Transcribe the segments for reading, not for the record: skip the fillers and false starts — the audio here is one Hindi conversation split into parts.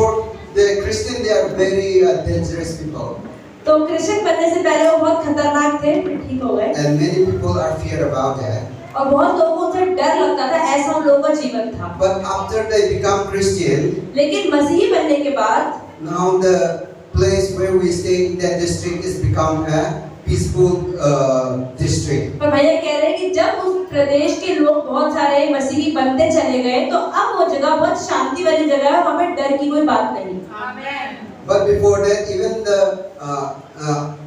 before the Christian, they are very dangerous people. तो क्रिश्चियन बनने से पहले वो बहुत खतरनाक थे, ठीक हो गए। And many people are fear about that. और बहुत लोगों से डर लगता था, ऐसा उन लोगों का जीवन था। But after they become Christian, लेकिन मसीही बनने के बाद now the place where we stay in that district is become a peaceful district. पर भैया कह रहे हैं कि जब उस प्रदेश के लोग बहुत सारे मसीही बनते चले गए, तो अब वो जगह बहुत शांति वाली जगह है, वहाँ पे डर की कोई बात नहीं। But before that, even the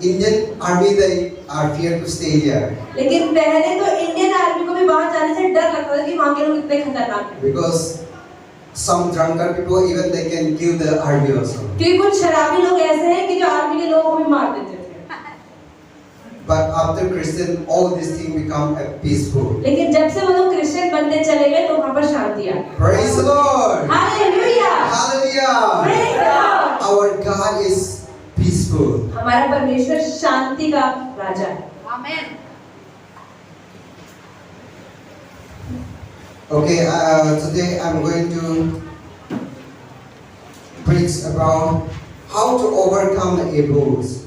Indian army, they are feared to stay there. लेकिन पहले तो इंडियन आर्मी को भी वहाँ जाने से डर लगता था कि वहाँ के लोग इतने खतरनाक हैं। Because some drunkard people, even they can kill the army also. क्योंकि कुछ शराबी लोग ऐसे हैं कि जो आर्मी के लोगों को भी मार देते थे। But after Christian, all these things become peaceful. लेकिन जब से वो लोग क्रिश्चियन बनते चले गए, तो वहाँ पर शांति आ गई। Praise the Lord. Hallelujah. Hallelujah. Praise God. Our God is peaceful. हमारा परमेश्वर शांति का राजा है। Amen. Okay, today I'm going to preach about how to overcome the evils.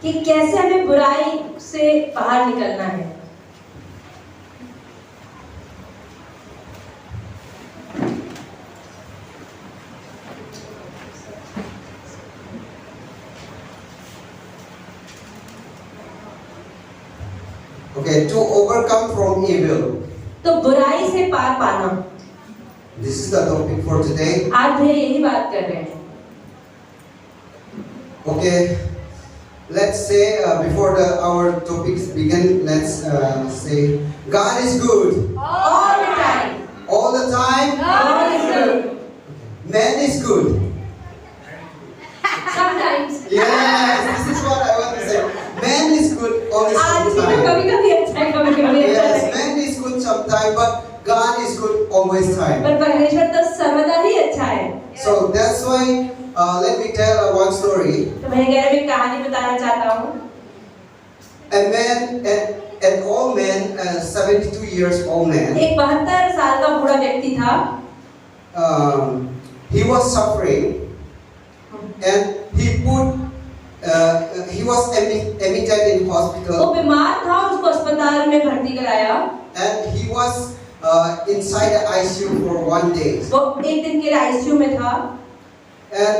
कि कैसे हमें बुराई से बाहर निकलना है। Okay, to overcome from evil. तो बुराई से पार पाना। This is the topic for today. आज भैया यही बात कर रहे हैं। Okay, let's say before our topics begin, let's say God is good All the time. all the time. God is good. Man is good. Sometimes. Yes, this is what I want to say. Man is good all the आज भी time. कभी-कभी अच्छा है, कभी-कभी अच्छा Yes, है। man is good sometimes, but God is good always time. पर परमेश्वर तो सर्वदा ही अच्छा है। So that's why let me tell one story. तो मैं कह रही हूँ, कहानी बताना चाहता हूँ। A man, an old man, 72 years old man. एक 72 साल का बूढ़ा व्यक्ति था। He was suffering, and he was admitted in वो hospital, बीमार था और उसको अस्पताल में भर्ती कराया। and he was inside the ICU for 1 day. वो एक दिन के लिए आईसीयू में था। And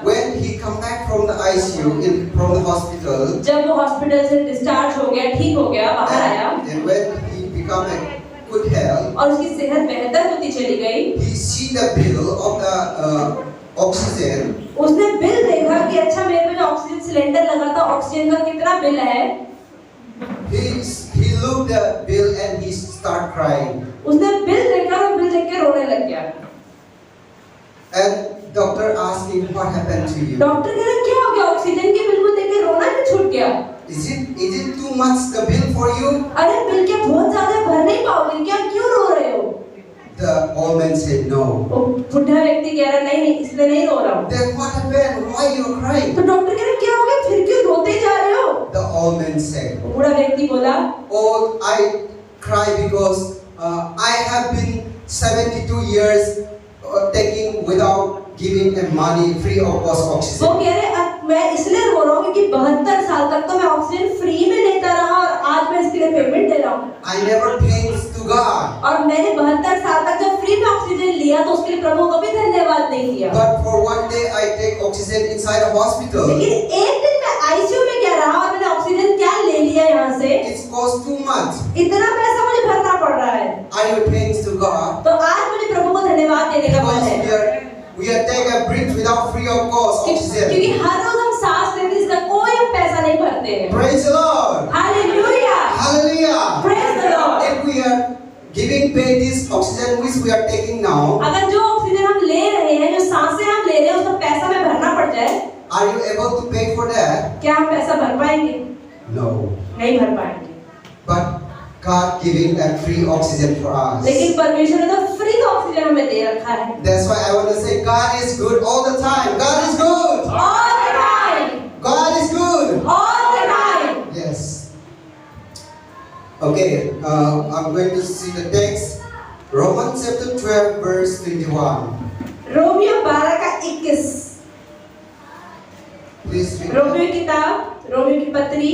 when he come back from the ICU from the hospital, जब वो हॉस्पिटल से डिस्चार्ज हो गया, ठीक हो गया, बाहर आया and when he become a good health, और उसकी सेहत बेहतर होती चली गई, he see the bill of the oxygen. उसने बिल देखा कि अच्छा मेरे पे जो ऑक्सीजन सिलेंडर लगा था, ऑक्सीजन का कितना बिल है। He looked the bill and he start crying. उसने बिल देखा और बिल देख के रोने लग गया। And doctor asked him, what happened to you? Doctor कह रहे क्या हो गया, ऑक्सीजन के बिल को देख के रोना क्यों छूट गया? Is it too much the bill for you? अरे बिल क्या बहुत ज्यादा भर नहीं पाओगे क्या, क्यों रो रहे हो? The old man said no. वो बुढ़ा व्यक्ति कह रहा नहीं, इसलिए नहीं रो रहा हूँ। Then what happened? Why you crying? तो डॉक्टर कह रहे क्या हो गया, फिर क्यों रोते जा रहे हो? The old man said, वो बूढ़ा व्यक्ति बोला, oh, I cry because I have been 72 years taking without giving a money free of cost वो oxygen. कह रहे मैं इसलिए रो रहा हूँ क्योंकि 72 साल तक तो मैं ऑक्सीजन फ्री में लेता रहा और आज मैं इसके लिए पेमेंट दे रहा हूँ। I never thanks to God. और मैंने 72 साल तक जब फ्री में ऑक्सीजन लिया तो उसके लिए प्रभु को भी धन्यवाद नहीं दिया। But for 1 day I take oxygen inside a hospital. लेकिन एक दिन मैं आईसीयू में क्या रहा और मैंने ऑक्सीजन क्या ले लिया यहाँ से, It's cost too much. इतना पैसा मुझे भरना पड़ रहा है। Are you thanks to God? तो आज मुझे प्रभु को धन्यवाद देने का मन Because है, we are take a breath without free of cost क्योंकि oxygen. हर रोज हम सांस लेते हैं, इसका कोई हम पैसा नहीं भरते हैं। Praise the Lord. Hallelujah, Hallelujah. Praise the Lord. If we are giving pay this oxygen which we are taking now, अगर जो ऑक्सीजन हम ले रहे हैं, जो सांसें हम ले रहे हैं, उसका पैसा हमें भरना पड़ जाए, are you able to pay for that? क्या हम पैसा भर पाएंगे? No. नहीं भर पाएंगे। But God giving that free oxygen for us. लेकिन परमेश्वर ने तो फ्री ऑक्सीजन हमें दे रखा है। That's why I want to say God is good all the time. God is good. All the time, God is good. all the time. Yes. Okay, I'm going to see the text. Romans chapter 12 verse 21. Romeo 12 का 21 रोमियो की किताब, रोमियो की पत्री,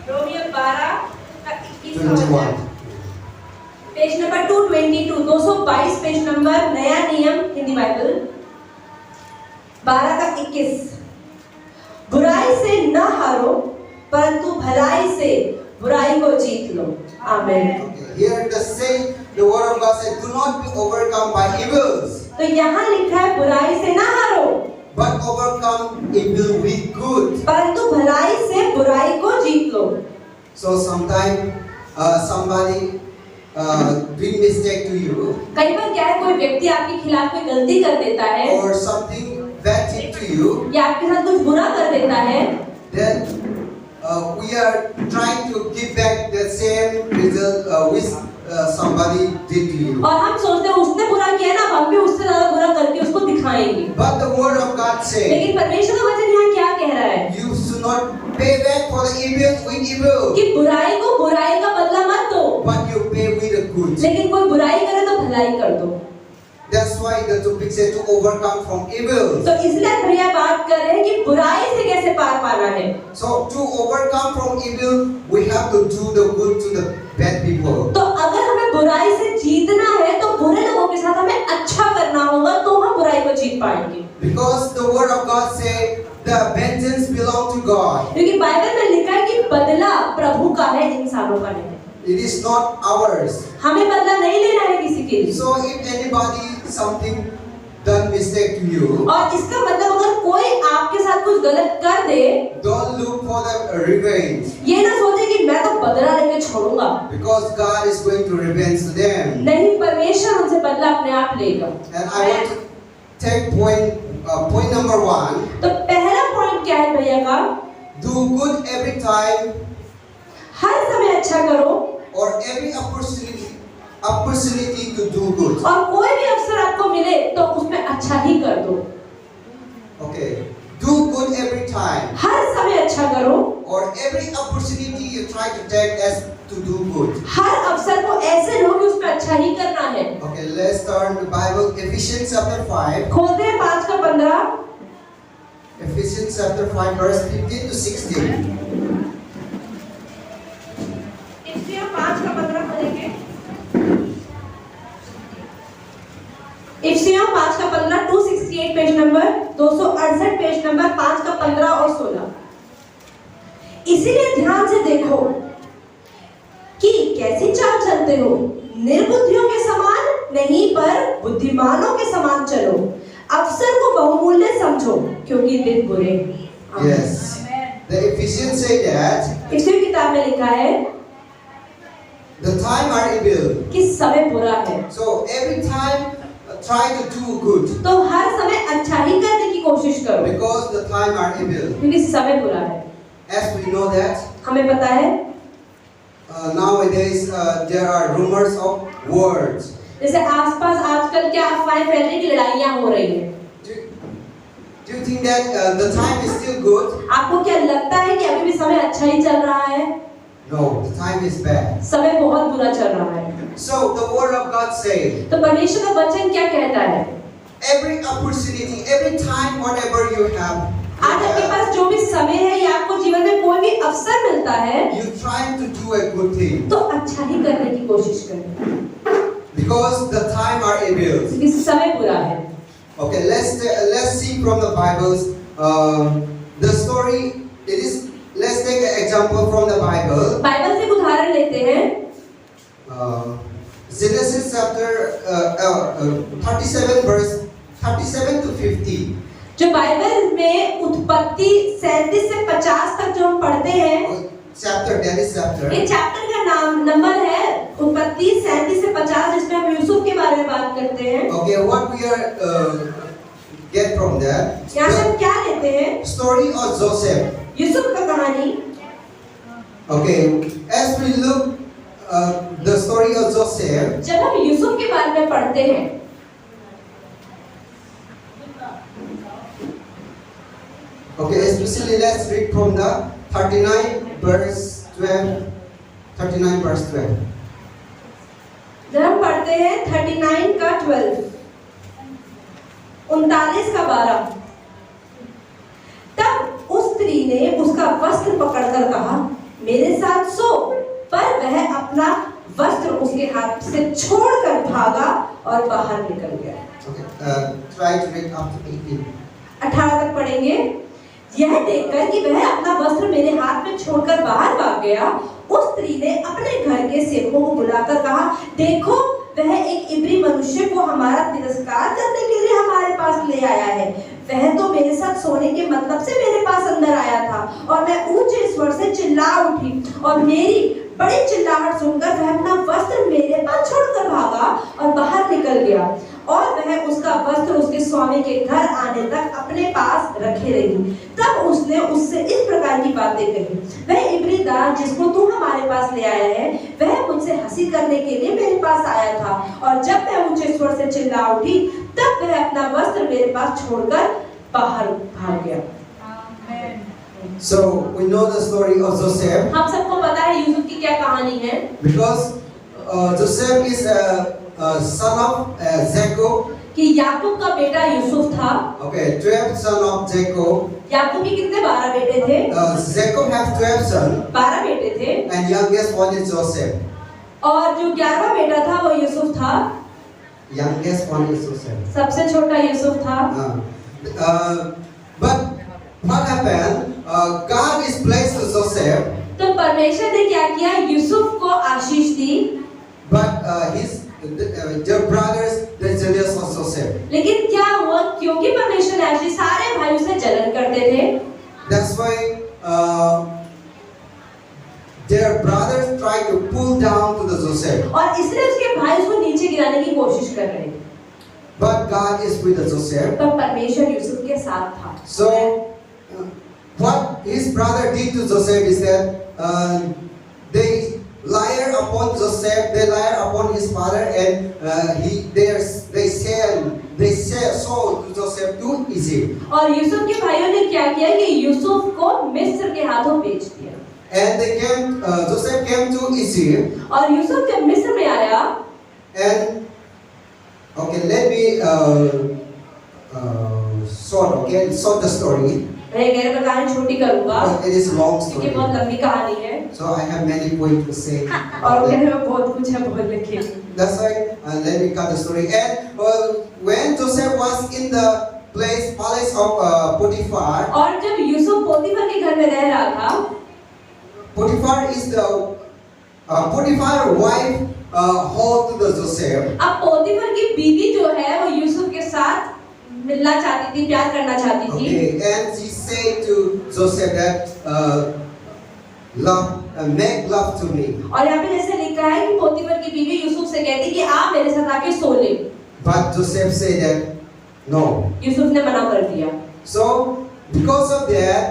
रोमियो 12 का 21 पेज नंबर 222, 222 पेज नंबर, नया नियम हिंदी बाइबल, 12 का 21। बुराई से न हारो, परंतु भलाई से बुराई को जीत लो। आमीन। Here the word of God says, do not be overcome by evils, तो यहाँ लिखा है बुराई से न हारो, but overcome evil with good. परंतु भलाई से बुराई को जीत लो। So sometimes somebody doing mistake to you, कई बार क्या है, कोई व्यक्ति आपके खिलाफ कोई गलती कर देता है, or something bad thing to you, या आपके साथ कुछ बुरा कर देता है, then we are trying to give back the same result which somebody did to you. और हम सोचते हैं उसने बुरा किया ना, हम भी उससे ज्यादा बुरा करके उसको दिखाएंगे। But the word of God says, लेकिन परमेश्वर का वचन यहाँ क्या कह रहा है? you should not pay back for the evil with evil, कि बुराई को बुराई का बदला मत दो, but you pay with the good. लेकिन कोई बुराई करे तो भलाई कर दो। That's why the topic says to overcome from evil. तो इसलिए भैया बात कर रहे हैं कि बुराई से कैसे पार पाना है। So to overcome from evil, we have to do the good to the bad people. तो अगर हमें बुराई से जीतना है तो बुरे लोगों के साथ हमें अच्छा करना होगा, तो हम बुराई को जीत पाएंगे। Because the word of God says the vengeance belong to God. क्योंकि बाइबल में लिखा है कि बदला प्रभु का है, इंसानों का नहीं। It is not ours. हमें बदला नहीं लेना है किसी के लिए। So if anybody something done mistake to you, और इसका मतलब अगर कोई आपके साथ कुछ गलत कर दे, don't look for the revenge. ये ना सोचे कि मैं तो बदला लेके छोड़ूंगा। Because God is going to revenge them. नहीं, परमेश्वर उनसे बदला अपने आप लेगा। And I want to take point number 1. तो पहला पॉइंट क्या है भैया का? Do good every time, हर समय अच्छा करो, or every opportunity to do good. और कोई भी अवसर आपको मिले तो उसमें अच्छा ही कर दो। Okay. Do good every time, हर समय अच्छा करो, or every opportunity you try to take as to do good. हर अवसर को ऐसे लो कि उसमें अच्छा ही करना है। Okay, let's turn the Bible, Ephesians chapter 5. खोलते हैं 5 का 15। Ephesians chapter 5 verse 15 to 16. इफिसियों 5 का 15 पढ़ेंगे। इफिसियों 5 का 15, 268 पेज नंबर, 268 पेज नंबर, 5 का 15 और 16। इसीलिए ध्यान से देखो कि कैसी चाल चलते हो, निर्बुद्धियों के समान नहीं पर बुद्धिमानों के समान चलो, अवसर को बहुमूल्य समझो क्योंकि दिन बुरे हैं। Yes. The Ephesians say that इफिसियों की किताब में लिखा है the time are evil. कि समय बुरा है। So every time try to do good, तो हर समय अच्छा ही करने की कोशिश करो because the time are evil. क्योंकि समय बुरा है। As we know that हमें पता है nowadays there are rumors of wars. जैसे आसपास आजकल क्या अफवाहें फैल रही, लड़ाइयाँ हो रही हैं। Do you think that the time is still good? आपको क्या लगता है कि अभी भी समय अच्छा ही चल रहा है? No, the time is bad. समय बहुत बुरा चल रहा है। So the word of God says, तो परमेश्वर का वचन क्या कहता है? every opportunity, every time, whatever you have, आज आपके पास जो भी समय है या आपको जीवन में कोई भी अवसर मिलता है, you try to do a good thing. तो अच्छा ही करने की कोशिश करें। Because the time are evil. क्योंकि समय बुरा है। Okay, let's see from the Bibles the story. Let's take an example from the Bible. Bible से उदाहरण लेते हैं। Genesis chapter 37 verse 37 to 50. जो बाइबल में उत्पत्ति 37 से 50 तक जो हम पढ़ते हैं, Chapter, that is chapter. ये चैप्टर का नाम नंबर है उत्पत्ति 37 से 50, जिसमें हम यूसुफ के बारे में बात करते हैं। Okay, what we are get from that? यहाँ से हम क्या लेते हैं? Story of Joseph. यूसुफ का कहानी। Okay, as we look the story of Joseph, जब हम यूसुफ के बारे में पढ़ते हैं, okay, especially let's read from the 39 verse 12. 39 verse 12. जब हम पढ़ते पढ़ते हैं 39 का 12, 39 का 12। तब उस स्त्री ने उसका वस्त्र पकड़कर कहा, मेरे साथ सो, पर वह अपना वस्त्र उसके हाथ से छोड़कर भागा और बाहर निकल गया। Try to read up to 18. 18 तक पढ़ेंगे। यह देखकर कि वह अपना वस्त्र मेरे हाथ में छोड़कर बाहर भाग गया, उस स्त्री ने अपने घर के सेवकों को बुलाकर कहा, देखो वह एक इब्री मनुष्य को हमारा तिरस्कार करने के लिए हमारे पास ले आया है। वह तो मेरे साथ सोने के मतलब से मेरे पास अंदर आया था, और मैं ऊंचे स्वर से चिल्ला उठी, और मेरी बड़ी चिल्लाहट सुनकर वह अपना वस्त्र मेरे पास छोड़कर भागा और बाहर निकल गया, और वह उसका वस्त्र उसके स्वामी के घर आने तक अपने पास रखे रही। तब उसने उससे इस प्रकार की बातें कही, वह इब्री दास जिसको तू हमारे पास ले आया है, वह मुझसे हंसी करने के लिए मेरे पास आया था, और जब मैं ऊंचे स्वर से चिल्ला उठी, तब वह अपना वस्त्र मेरे पास छोड़कर बाहर भाग गया। So we know the story of Joseph. हम सबको पता है यूसुफ की क्या कहानी है। Because Joseph is a son of Jacob. कि याकूब का बेटा यूसुफ था। Okay, 12 son of Jacob. याकूब के कितने 12 बेटे थे? Jacob have 12 sons. 12 बेटे थे। And youngest one is Joseph. और जो 11वां बेटा था वो यूसुफ था। Youngest one is Joseph. सबसे छोटा यूसुफ था। But what happened? God is blessed to Joseph. तो परमेश्वर ने क्या किया? यूसुफ को आशीष दी। But their brothers they jealous of Joseph. लेकिन क्या हुआ? क्योंकि परमेश्वर ने आशीष, सारे भाई उसे जलन करते थे। That's why their brothers try to pull down to the Joseph. और इसलिए उसके भाई उसको नीचे गिराने की कोशिश कर रहे थे। But God is with the Joseph. पर परमेश्वर यूसुफ के साथ था। So what his brother did to Joseph is that they liar upon Joseph, they liar upon his father, and they sold to Joseph to Egypt. और यूसुफ के भाइयों ने क्या किया कि यूसुफ को मिस्र के हाथों बेच दिया। And Joseph came to Egypt. और यूसुफ जब मिस्र में आया, And okay, let me sort the story. मैं कहानी छोटी करूंगा, It is long क्योंकि story. बहुत लंबी कहानी है, So I have many points to say. और कहने में बहुत कुछ है बोलने के लिए। That's why let me cut the story. And when Joseph was in the palace of Potiphar. और जब यूसुफ पोतीफर के घर में रह रहा था, Potiphar is the Potiphar wife hold to the Joseph. अब पोतीफर की बीवी जो है वो यूसुफ के साथ मिलना चाहती थी, प्यार करना चाहती थी। Okay, and she said to Joseph that make love to me. और यहाँ पे जैसे लिखा है कि पोतीफर की बीवी यूसुफ से कहती कि आप मेरे साथ आके सो ले। But Joseph said that no. Yusuf ने मना कर दिया। So because of that,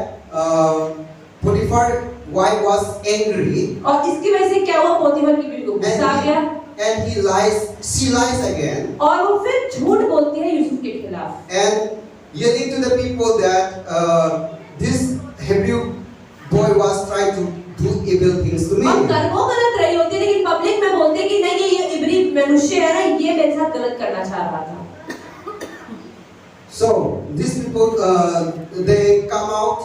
Potiphar wife was angry. और इसकी वजह से क्या हुआ? पोतीफर की बीवी को गुस्सा आ गया। And she lies again. और वो फिर झूठ बोलती है यूसुफ के खिलाफ। And yelling to the people that this Hebrew boy was trying to do evil things to me. और वो गलत रही होती है, लेकिन पब्लिक में बोलते कि नहीं ये इब्री मनुष्य है ना, ये मेरे साथ गलत करना चाह रहा था। So these people they come out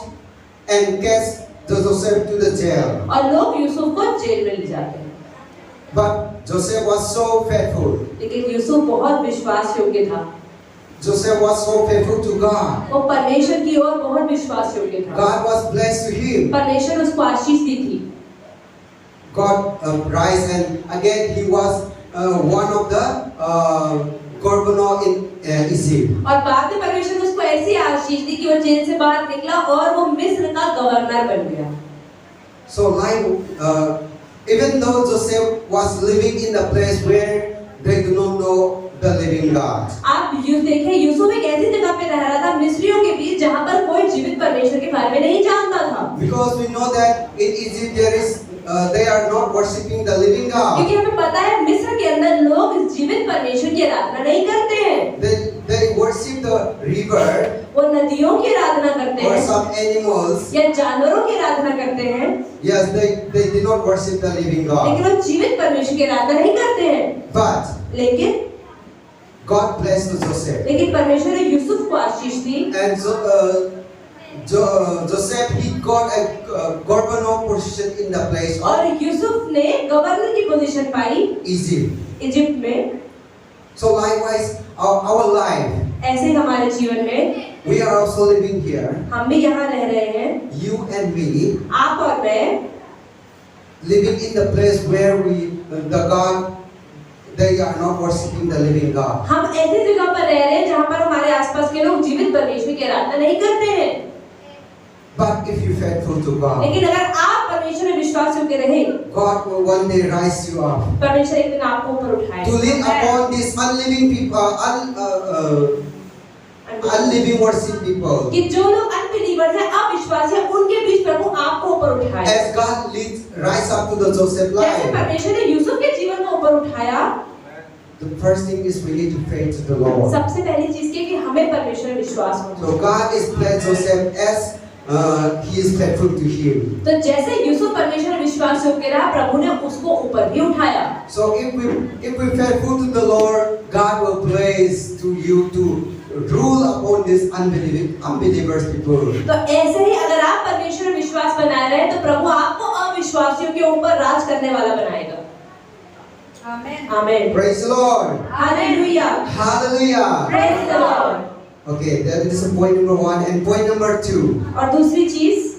and cast Joseph to the jail. और लोग यूसुफ को जेल में ले जाते हैं। But Joseph was so faithful. लेकिन यूसुफ बहुत विश्वास योग्य था। Joseph was so faithful to God. वो परमेश्वर की ओर बहुत विश्वास योग्य था। God was blessed to him. परमेश्वर उसको आशीष दी थी। God rise and again he was one of the governor in Egypt. और बाद में परमेश्वर ने उसको ऐसी आशीष दी कि वो जेल से बाहर निकला और वो मिस्र का गवर्नर बन गया। So even though Joseph was living in the place where they do not know the living God. आप देखें यूसुफ एक ऐसी जगह पे रह रहा था मिस्रियों के बीच जहाँ पर कोई जीवित परमेश्वर के बारे में नहीं जानता था। Because we know that in Egypt they are not worshiping the living God. क्योंकि हमें पता है मिस्र के अंदर लोग इस जीवित परमेश्वर की आराधना नहीं करते हैं। They worship the river. वो नदियों मूर्तियों की आराधना करते or हैं some animals, या जानवरों की आराधना करते हैं, yes, they did not worship the living God. लेकिन वो जीवित परमेश्वर की आराधना नहीं करते हैं। But लेकिन God blessed Joseph. परमेश्वर ने यूसुफ को आशीष दी And so, Joseph, he got a governor position in the place और of यूसुफ ने गवर्नर की पोजीशन पाई Egypt. इजिप्ट में। So likewise, our life, ऐसे ही हमारे जीवन में we are also living here. हम भी यहाँ रह रहे हैं, You and me, आप और मैं living in the place where the God, they are not worshiping the living God. हम ऐसी जगह पर रह रहे हैं जहाँ पर हमारे आसपास के लोग जीवित परमेश्वर की आराधना नहीं करते हैं। But if you faithful to God, लेकिन अगर आप परमेश्वर में विश्वास योग्य रहे, God will one day rise you up परमेश्वर एक दिन आपको ऊपर उठाएगा to lead upon these unliving people, unliving worship people. कि जो लोग अनबिलीवर्स हैं, अविश्वासी हैं, उनके बीच प्रभु आपको ऊपर उठाएगा। As God leads, rise up to the Joseph जैसे life. परमेश्वर ने यूसुफ के जीवन को ऊपर उठाया, The first thing is we need to pray to the Lord. सबसे पहली चीज ये कि हमें परमेश्वर में विश्वास होना So God is blessed Joseph as he is faithful to him. तो जैसे यूसुफ परमेश्वर में विश्वास योग्य रहा, प्रभु ने उसको ऊपर भी उठाया। So if we faithful to the Lord, God will place to you to rule upon these unbelievers people. तो ऐसे ही अगर आप परमेश्वर में विश्वास बनाए रहे तो प्रभु आपको अविश्वासियों के ऊपर राज करने वाला बनाएगा। आमेन। आमेन। Praise the Lord. Hallelujah. Hallelujah. Praise the Lord. Okay, that is point number 1 and point number 2. और दूसरी चीज,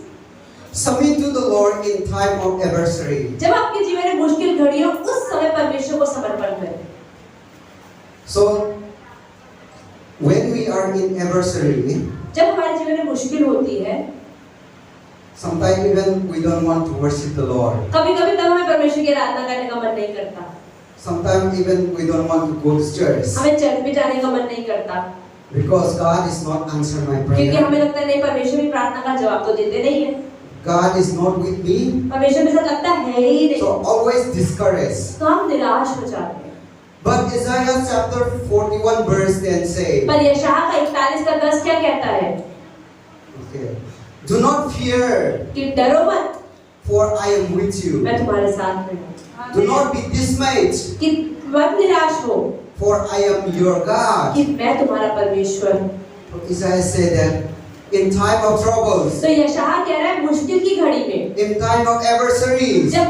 Submit to the Lord in time of adversity. जब आपके जीवन में मुश्किल घड़ी हो, उस समय परमेश्वर को समर्पण करें। So when we are in adversity, जब हमारे जीवन में मुश्किल होती है, sometimes even we don't want to worship the Lord. कभी-कभी तब हमें परमेश्वर की आराधना करने का मन नहीं करता। Sometimes even we don't want to go to church हमें चर्च में जाने का मन नहीं करता, because God is not answering my क्योंकि prayer. हमें लगता है नहीं, परमेश्वर भी प्रार्थना का जवाब तो देते नहीं है, God is not with me, परमेश्वर मेरे साथ लगता है ही नहीं, so always discouraged. तो हम निराश हो जाते हैं। But Isaiah chapter 41 verse 10 say, पर यशायाह का 41 का 10 क्या कहता है? okay, do not fear, कि डरो मत, for I am with you. मैं तुम्हारे साथ में हूँ। Do not be dismayed, कि मत निराश हो, for I am your God. कि मैं तुम्हारा परमेश्वर हूँ। Isaiah said that in time of troubles, तो यशायाह कह रहा है मुश्किल की घड़ी में, in time of adversaries, जब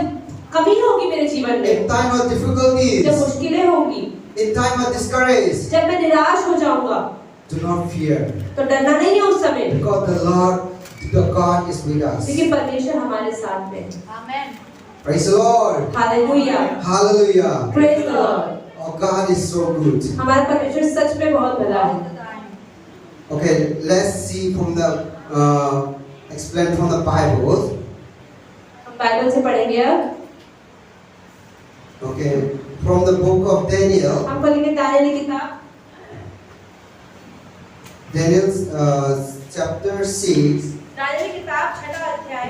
कमी होगी मेरे जीवन में, in time of जब difficulties, मुश्किलें होगी, in time of discourage, जब मैं निराश हो जाऊंगा, do not fear, तो डरना नहीं है उस समय, because the Lord, the God is with us. क्योंकि परमेश्वर हमारे साथ में है। Amen. Praise the Lord. Hallelujah, Hallelujah. Praise the Lord. Oh, God is so good. हमारा परमेश्वर सच में बहुत भला है। Okay, let's see from the explain from the Bible. हम बाइबल से पढ़ेंगे अब। Okay, from the book of Daniel. हम खोलेंगे दानियेल की किताब, Daniel's chapter 6. दानियेल की किताब 6वां अध्याय,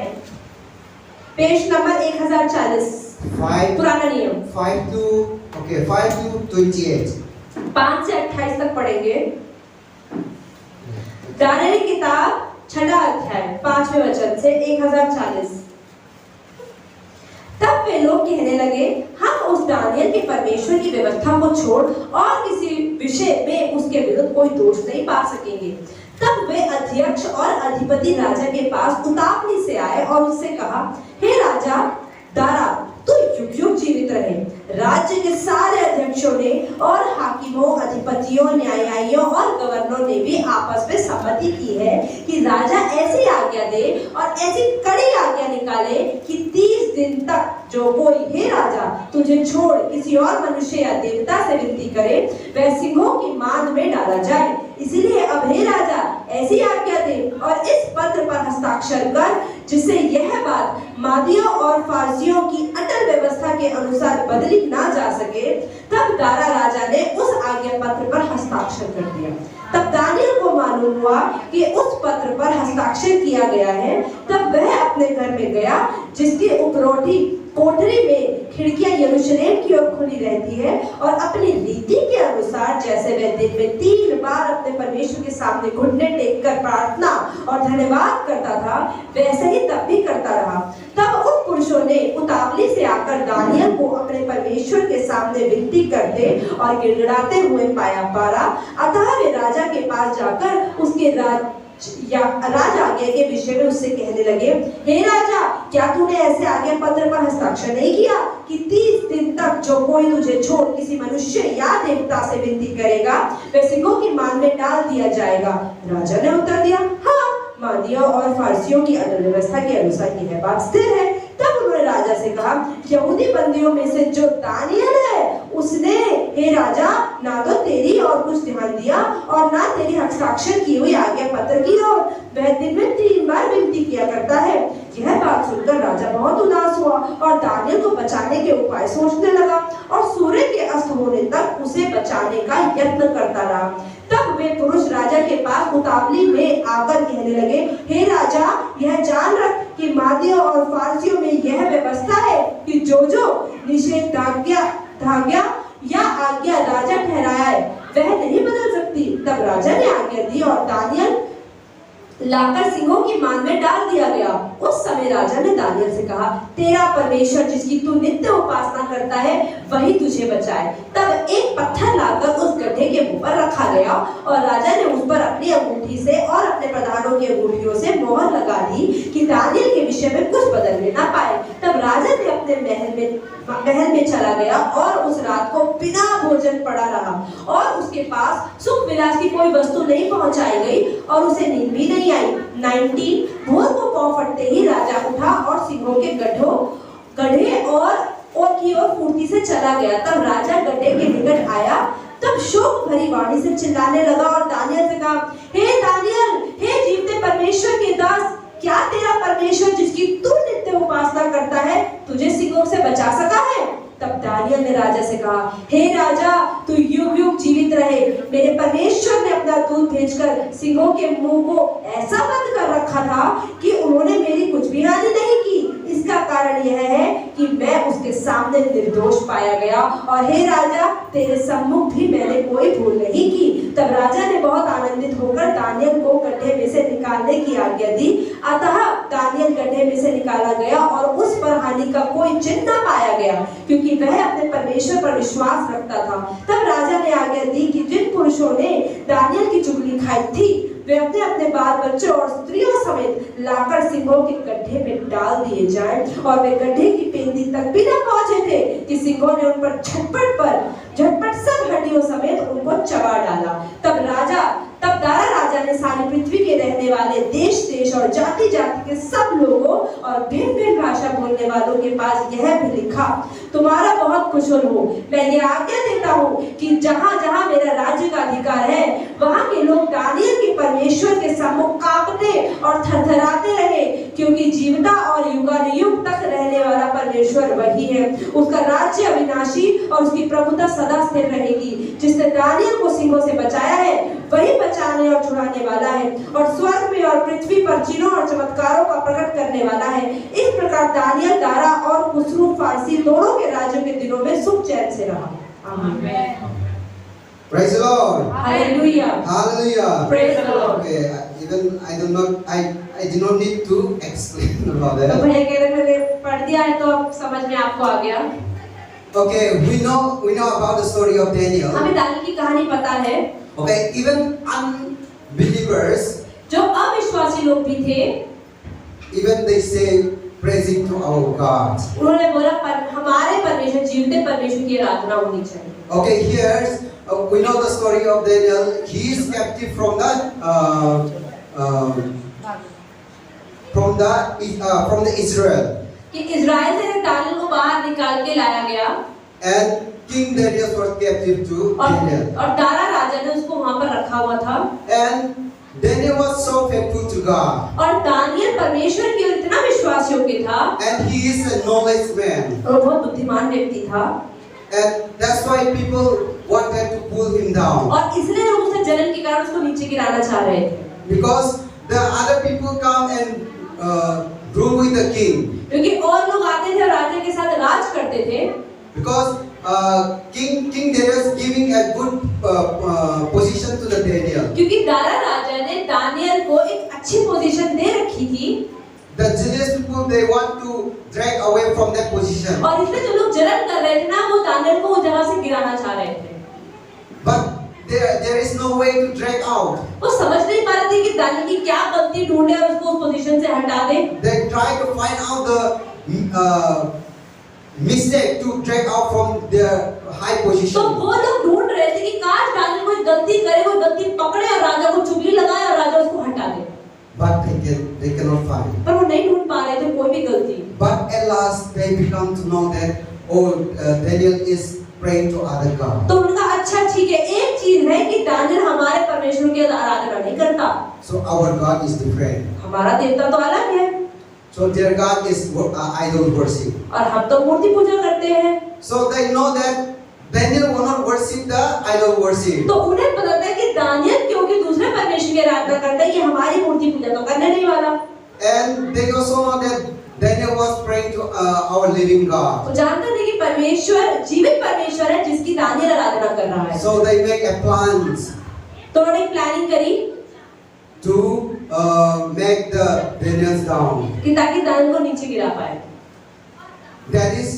पेज नंबर 1040, 5 पुराना नियम, 5 to 28. 5 से 28 तक पढ़ेंगे। दानियेल की किताब 6वां अध्याय 5वें वचन से 1040। तब वे लोग कहने लगे, हम उस दानियेल के परमेश्वर की व्यवस्था को छोड़ और किसी विषय में उसके विरुद्ध कोई दोष नहीं पा सकेंगे। तब वे अध्यक्ष और अधिपति राजा के पास उतावली से आए और उससे कहा, हे राजा दारा, तू युग युग जीवित रहे। राज्य के सारे अध्यक्षों ने और हाकिमों, अधिपतियों, न्यायालयों और गवर्नरों ने भी आपस में सहमति की है कि राजा ऐसी आज्ञा दे और ऐसी कड़ी आज्ञा निकाले कि 30 दिन तक जो कोई, हे राजा, तुझे छोड़ किसी और मनुष्य या देवता से विनती करे, वह सिंहों की मांद में डाला जाए। इसलिए अब हे राजा ऐसी आज्ञा दे और इस पत्र पर हस्ताक्षर कर, जिससे यह बात मादियों और फारसियों की अटल व्यवस्था के अनुसार बदली ना जा सके। तब दारा राजा ने उस आज्ञा पत्र पर हस्ताक्षर कर दिया। तब दानियेल को मालूम हुआ कि उस पत्र पर हस्ताक्षर किया गया है। तब वह अपने घर में गया, जिसकी उपरोटी कोठरी में खिड़कियां यरूशलेम की ओर खुली बनी रहती है और अपनी रीति के अनुसार जैसे वह दिन में 3 बार अपने परमेश्वर के सामने घुटने टेक कर प्रार्थना और धन्यवाद करता था, वैसे ही तब भी करता रहा। तब उन पुरुषों ने उतावली से आकर दानियल को अपने परमेश्वर के सामने विनती करते और गिड़गिड़ाते हुए पारा। अतः वे राजा के पास जाकर उसके राज आज्ञा के विषय में उससे कहने लगे, हे राजा, क्या तूने ऐसे आज्ञा पत्र पर हस्ताक्षर नहीं किया कि 30 दिन तक जो कोई तुझे छोड़ किसी मनुष्य या देवता से विनती करेगा वह सिंहों की मान में डाल दिया जाएगा? राजा ने उत्तर दिया, हाँ, मादियों और फारसियों की अर्थव्यवस्था के अनुसार यह बात स्थिर है। तब उन्होंने राजा से कहा, यहूदी बंदियों में से जो दानियल है उसने, हे राजा, ना तो तेरी और कुछ ध्यान दिया और ना तेरी हस्ताक्षर की हुई आज्ञा पत्र की ओर। वह दिन में 3 बार विनती किया करता है। यह बात सुनकर राजा बहुत उदास हुआ और दानियल को बचाने के उपाय सोचने लगा और सूर्य के अस्त होने तक उसे बचाने का यत्न करता रहा। तब वे पुरुष राजा के पास उतावली में आकर कहने लगे, हे राजा, यह जान रख कि मादियों और फारसियों में यह व्यवस्था है कि जो निषेधाज्ञा या आज्ञा राजा ठहराया है वह नहीं बदल सकती। तब राजा ने आज्ञा दी और दानियल लाकर सिंहों की मान में डाल दिया गया। उस समय राजा ने दानियल से कहा, तेरा परमेश्वर जिसकी तू नित्य उपासना करता है वही तुझे बचाए। तब एक पत्थर लाकर उस गड्ढे के मुंह पर रखा गया और राजा ने उस पर अपनी अंगूठी से और अपने प्रधानों की अंगूठियों से मोहर लगा दी कि दानियल के विषय में कुछ बदलने ना पाए। तब राजा ने अपने महल में चला गया और उस रात को बिना भोजन पड़ा रहा और उसके पास सुख विलास की कोई वस्तु नहीं पहुंचाई गई और उसे नींद भी नहीं आई। 19 भोर को पौ फटते ही राजा उठा और सिंहों के गड्ढे और की ओर फुर्ती से चला गया। तब राजा गड्ढे के निकट आया, तब शोक भरी वाणी से चिल्लाने लगा और दानियल से कहा, हे दानियल, हे जीवते परमेश्वर के दास, क्या तेरा परमेश्वर जिसकी तू नित्य उपासना करता है तुझे सिंहों से बचा सका है? तब दानियल ने राजा से कहा, हे राजा, तू युग युग जीवित रहे। मेरे परमेश्वर ने अपना दूत भेजकर सिंहों के मुंह को ऐसा बंद कर रखा था कि उन्होंने मेरी कुछ भी हानि नहीं की। इसका कारण यह है कि मैं उसके सामने निर्दोष पाया गया और हे राजा, तेरे सम्मुख भी मैंने कोई भूल नहीं की। तब राजा ने बहुत आनंदित होकर दानियल को गड्ढे में से निकालने की आज्ञा दी। अतः दानियल गड्ढे में से निकाला गया और उस पर हानि का कोई चिन्ह न पाया गया, क्योंकि वह अपने परमेश्वर पर विश्वास रखता था। तब राजा ने आज्ञा दी कि जिन पुरुषों ने दानियल की चुगली खाई थी वे अपने अपने बाल बच्चों और स्त्रियों समेत लाकर सिंहों के गड्ढे में डाल दिए जाएं। और वे गड्ढे की पेंदी तक भी न पहुंचे थे कि सिंहों ने उन पर झटपट सब हड्डियों समेत उनको चबा डाला। तब दारा राजा ने सारी पृथ्वी के रहने वाले देश और जाति के सब लोगों और भिन्न भाषा बोलने वालों के पास यह भी लिखा, तुम्हारा बहुत कुशल हो। मैं यह आज्ञा देता हूँ कि जहाँ जहाँ मेरा राज्य का अधिकार है वहाँ के लोग दानियल के परमेश्वर के सम्मुख कांपते और थरथराते रहे, क्योंकि जीवता और युगानुयुग तक रहने वाला परमेश्वर वही है। उसका राज्य अविनाशी और उसकी प्रभुता सदा स्थिर रहेगी। जिसने दानियल को सिंहों से बचाया है वही बचाने और छुड़ाने वाला है और स्वर्ग में और पृथ्वी पर चिन्हों और चमत्कारों का प्रकट करने वाला है। इस प्रकार दानियल, दारा और खुसरू फारसी दोनों के राज्यों के दिनों में सुख चैन से रहा। आमीन। Praise the Lord. Hallelujah. Hallelujah. Praise the Lord. Okay, even I do not need to explain about that. तो भैया कह रहे मैंने पढ़ दिया है तो अब समझ में आपको आ गया। Okay, we know about the story of Daniel. हमें दानियल की कहानी पता है। Okay, even unbelievers, जो अविश्वासी लोग भी थे, even they say praising to our God. उन्होंने बोला हमारे परमेश्वर, जीवते परमेश्वर की आराधना होनी चाहिए। Okay, here we know the story of Daniel. He is captive from the Israel. कि इज़राइल से दानियल को बाहर निकाल के लाया गया। And King Darius was captive to Daniel. और दारा राजा ने उसको वहाँ पर रखा हुआ था। And Daniel was so faithful to God. और दानियल परमेश्वर की ओर इतना विश्वास योग्य था। And he is a knowledge man. और बहुत बुद्धिमान व्यक्ति था। And that's why people wanted to pull him down. और इसलिए लोग उसे जलन के कारण उसको नीचे गिराना चाह रहे थे। Because the other people come and rule with the king. क्योंकि और लोग आते थे और राजा के साथ राज करते थे। Because King Darius giving a good position to the Daniel. क्योंकि दारा राजा ने दानियल को एक अच्छी पोजीशन दे रखी थी The jealous people, they want to drag away from that position. और इसलिए जो लोग जलन कर रहे थे ना वो दानियल को उस जगह से गिराना चाह रहे थे But there is no way to drag out. वो समझ नहीं पा रहे थे कि दानियल की क्या गलती ढूंढे और उसको उस पोजीशन से हटा दे They try to find out the mistake to drag out from their high तो position. वो लोग ढूंढ रहे थे कि काश दानियल कोई गलती करे कोई गलती पकड़े और राजा को चुगली लगाए और राजा उसको हटा दे But they cannot find. पर वो नहीं ढूंढ पा रहे थे कोई भी गलती But at last they become to know that Daniel is praying to other God. तो उनका अच्छा ठीक है एक चीज है कि दानियल हमारे परमेश्वर की आराधना नहीं करता So our God is different. हमारा देवता तो अलग है So their God is idol worship. और हम तो मूर्ति पूजा करते हैं So they know that Daniel will not worship the idol worship. तो उन्हें पता था कि दानियल क्योंकि दूसरे परमेश्वर की आराधना करता है ये हमारी मूर्ति पूजा तो करने नहीं वाला And they also know that Daniel was praying to our living God. वो जानते थे कि परमेश्वर जीवित परमेश्वर है जिसकी दानियल आराधना कर रहा है So they make a plans तो उन्होंने एक प्लानिंग करी to make the Daniels down. कि ताकि दानियल को नीचे गिरा पाए That is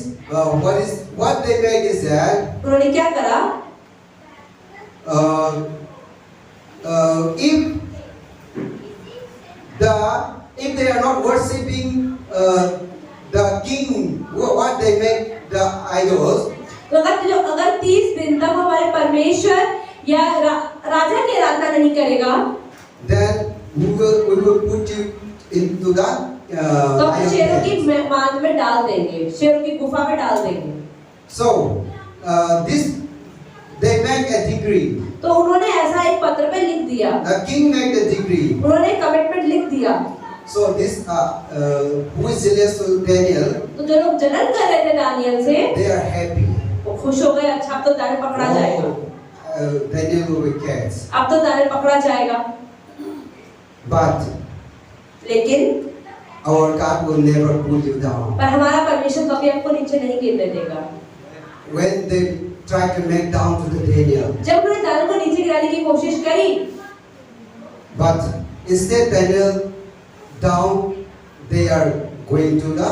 what they make is that उन्होंने क्या करा if they are not worshiping the king, what they make the idols. तो अगर 30 दिन तक हमारे परमेश्वर या राजा की आराधना नहीं करेगा Then we will put you into the तो हम शेरों की मान में डाल देंगे शेरों की गुफा में डाल देंगे So this they make a decree. तो उन्होंने ऐसा एक पत्र पे लिख दिया The king made a decree. उन्होंने कमिटमेंट लिख दिया So this who is jealous to Daniel, तो जो लोग जलन कर रहे थे दानियल से they are happy. वो खुश हो गए अच्छा अब तो दानियल पकड़ा जाएगा Daniel will be cast. अब तो दानियल पकड़ा जाएगा But लेकिन our God will never pull you down. पर हमारा परमेश्वर कभी आपको नीचे नहीं गिरने देगा When they try to make down to the Daniel, जब उन्होंने दानियल को नीचे गिराने की कोशिश करी but instead Daniel down, they are going to the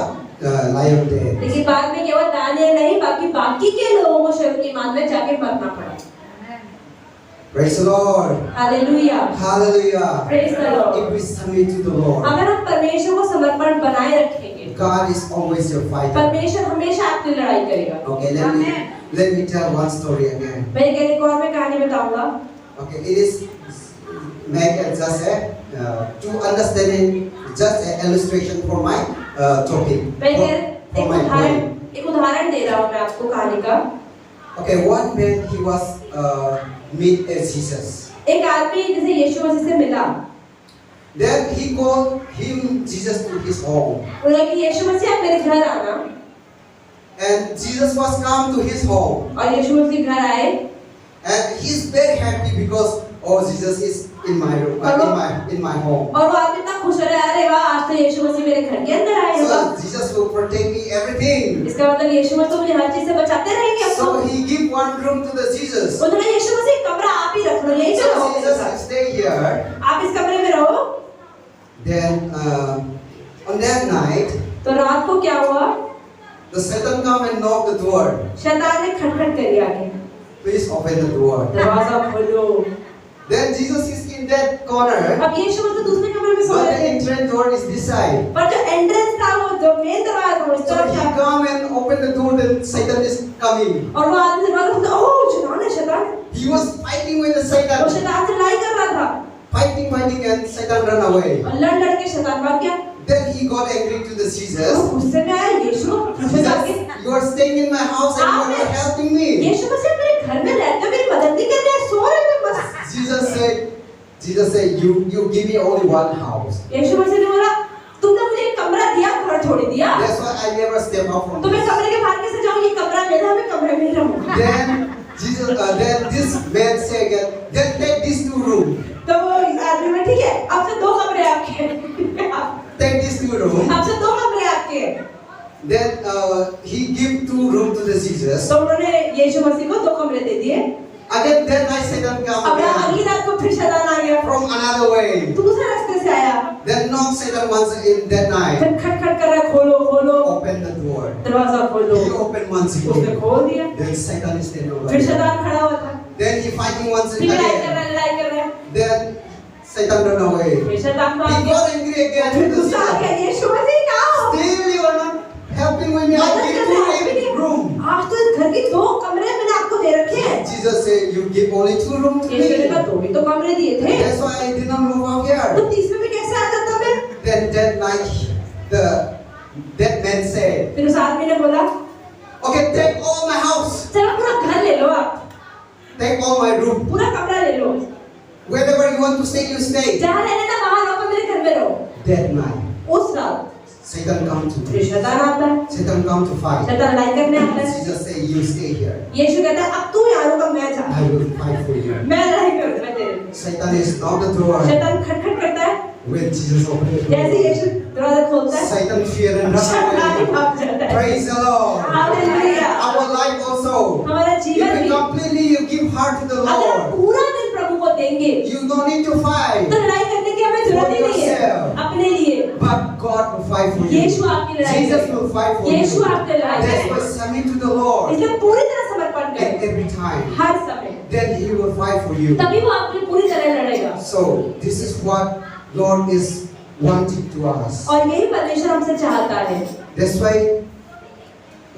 lion den. लेकिन बाद में केवल दानियल नहीं बाकी के लोगों को शेरों की मान में जाके मरना पड़ा Praise the Lord. Hallelujah Hallelujah. Praise the Lord If we submit to the Lord, अगर हम परमेश्वर को समर्पण बनाए रखेंगे God is always your fighter. परमेश्वर हमेशा आपकी लड़ाई करेगा Okay, let me tell one story again. मैं एक और मैं कहानी बताऊंगा Okay, it is make it just to understanding just an illustration for my topic. मैं For my point. एक उदाहरण दे रहा हूँ मैं आपको कहानी का Okay, one man he was meet Jesus. एक आदमी जिसे यीशु मसीह से मिला Then he called him Jesus to his home. उन्होंने कि यीशु मसीह आप मेरे घर आना And Jesus was come to his home. और यीशु मसीह घर आए And he's very happy because Jesus is in my room, in my home. और वो आदमी इतना खुश हो रहा है अरे वाह आज तो यीशु मसीह मेरे घर के अंदर आए So होगा Jesus will protect me everything. इसका मतलब यीशु मसीह मुझे हर चीज से बचाते रहेंगे आपको So he give one room to the Jesus. उन्होंने यीशु मसीह कमरा आप ही रख लो यहीं पे So रहो मेरे Jesus साथ। stay here. आप इस कमरे में रहो Then on that night, तो रात को क्या हुआ the Satan come and knock the door. शैतान ने खटखट करी आके Please open the door. दरवाजा खोलो Then Jesus is in that corner, अब यीशु मसीह दूसरे कमरे में सो but रहे the थे entrance door is this side. पर जो एंट्रेंस था वो जो मेन दरवाजा था वो इस So तरफ he था come and open the door, then Satan is coming. और वो आदमी से बात करता ओह शैतान है शैतान He was fighting with the वो Satan, शैतान से लड़ाई कर रहा था fighting, and Satan run away. और लड़ के शैतान भाग गया Then he got angry to the वो Jesus. गुस्से में आया यीशु Jesus, you are staying in my house and you are not helping me. यीशु मसीह मेरे घर में रहते हो मेरी मदद नहीं कर रहे सो रहे थे बस Jesus said, you give me only one house. यीशु मसीह ने बोला तुमने मुझे एक कमरा दिया घर छोड़ दिया That's why I never step out from तो मैं this. कमरे के बाहर कैसे जाऊँ ये कमरा मेरा मैं कमरे में ही रहूँगा Then this man said again, then take these two rooms. तो वो आदमी में ठीक है अब से 2 कमरे आपके Take these two rooms. अब से 2 कमरे आपके then he give 2 rooms to the Jesus. तो उन्होंने यीशु मसीह को 2 कमरे दे दिए। Again, that night Satan come अब again अगली रात को फिर शैतान आ गया, from another way. दूसरे रास्ते से आया। Then knock Satan once in that night. फिर खटखट कर रहा है, खोलो खोलो, Open the door. दरवाजा खोलो। He opened once उसने again. खोल दिया। Then Satan is standing over फिर there. शैतान खड़ा हुआ था, Then he fighting once फिर लड़ाई कर again. रहा है, लड़ाई कर रहा है। Then Satan run away. फिर शैतान भाग He गया। got angry again फिर with the गुस्सा आ Satan. गया, यीशु मसीह कहाँ हो? Still you are not helping when I मदद give कर रहे हैं, 2 room. आज तो इस घर की 2 कमरे मैंने आपको दे रखे हैं। Jesus said, you give only 2 rooms to यीशु ने me. कहा 2 ही तो कमरे दिए थे, That's why I did not move out तो here. तीसरे में कैसे आ जाता मैं? Then that night, that man said, फिर उस आदमी ने बोला, okay, take all my house, चलो पूरा घर ले लो आप, take all my room. पूरा कमरा ले लो, Wherever you want to stay, you stay. जहाँ रहने ना वहाँ रहो, पर मेरे घर में रहो। That night, उस रात Satan come to फिर शैतान आता है, Satan come to fight. शैतान लड़ाई करने आता है। Jesus say, you stay here. यीशु कहता है अब तू यहाँ रुका, मैं जा, I will fight for you. मैं लड़ाई करूँगा, मैं तेरे लिए। Satan is knock the door. शैतान खटखट करता है, When Jesus opened the जैसे door, यीशु दरवाजा खोलता है, Satan fear and run शैतान ही away. भाग जाता है। Praise the Lord. Hallelujah. Our life also. हमारा If जीवन you भी completely you give heart to the अगर हम Lord, पूरा दिन प्रभु को देंगे, you don't need to fight. तो लड़ाई करने की हमें जरूरत ही नहीं है अपने लिए। But God will fight for you. यीशु आपकी लड़ाई Jesus करेगा। will fight for Yeshu you. आपके लड़ाई That's करेगा। why submit to the Lord. इसलिए पूरी तरह समर्पण And करें every time, हर समय, then He will fight for you. तभी वो आपकी पूरी तरह लड़ेगा। So this is what Lord is wanting to us. और यही परमेश्वर हमसे चाहता है। That's why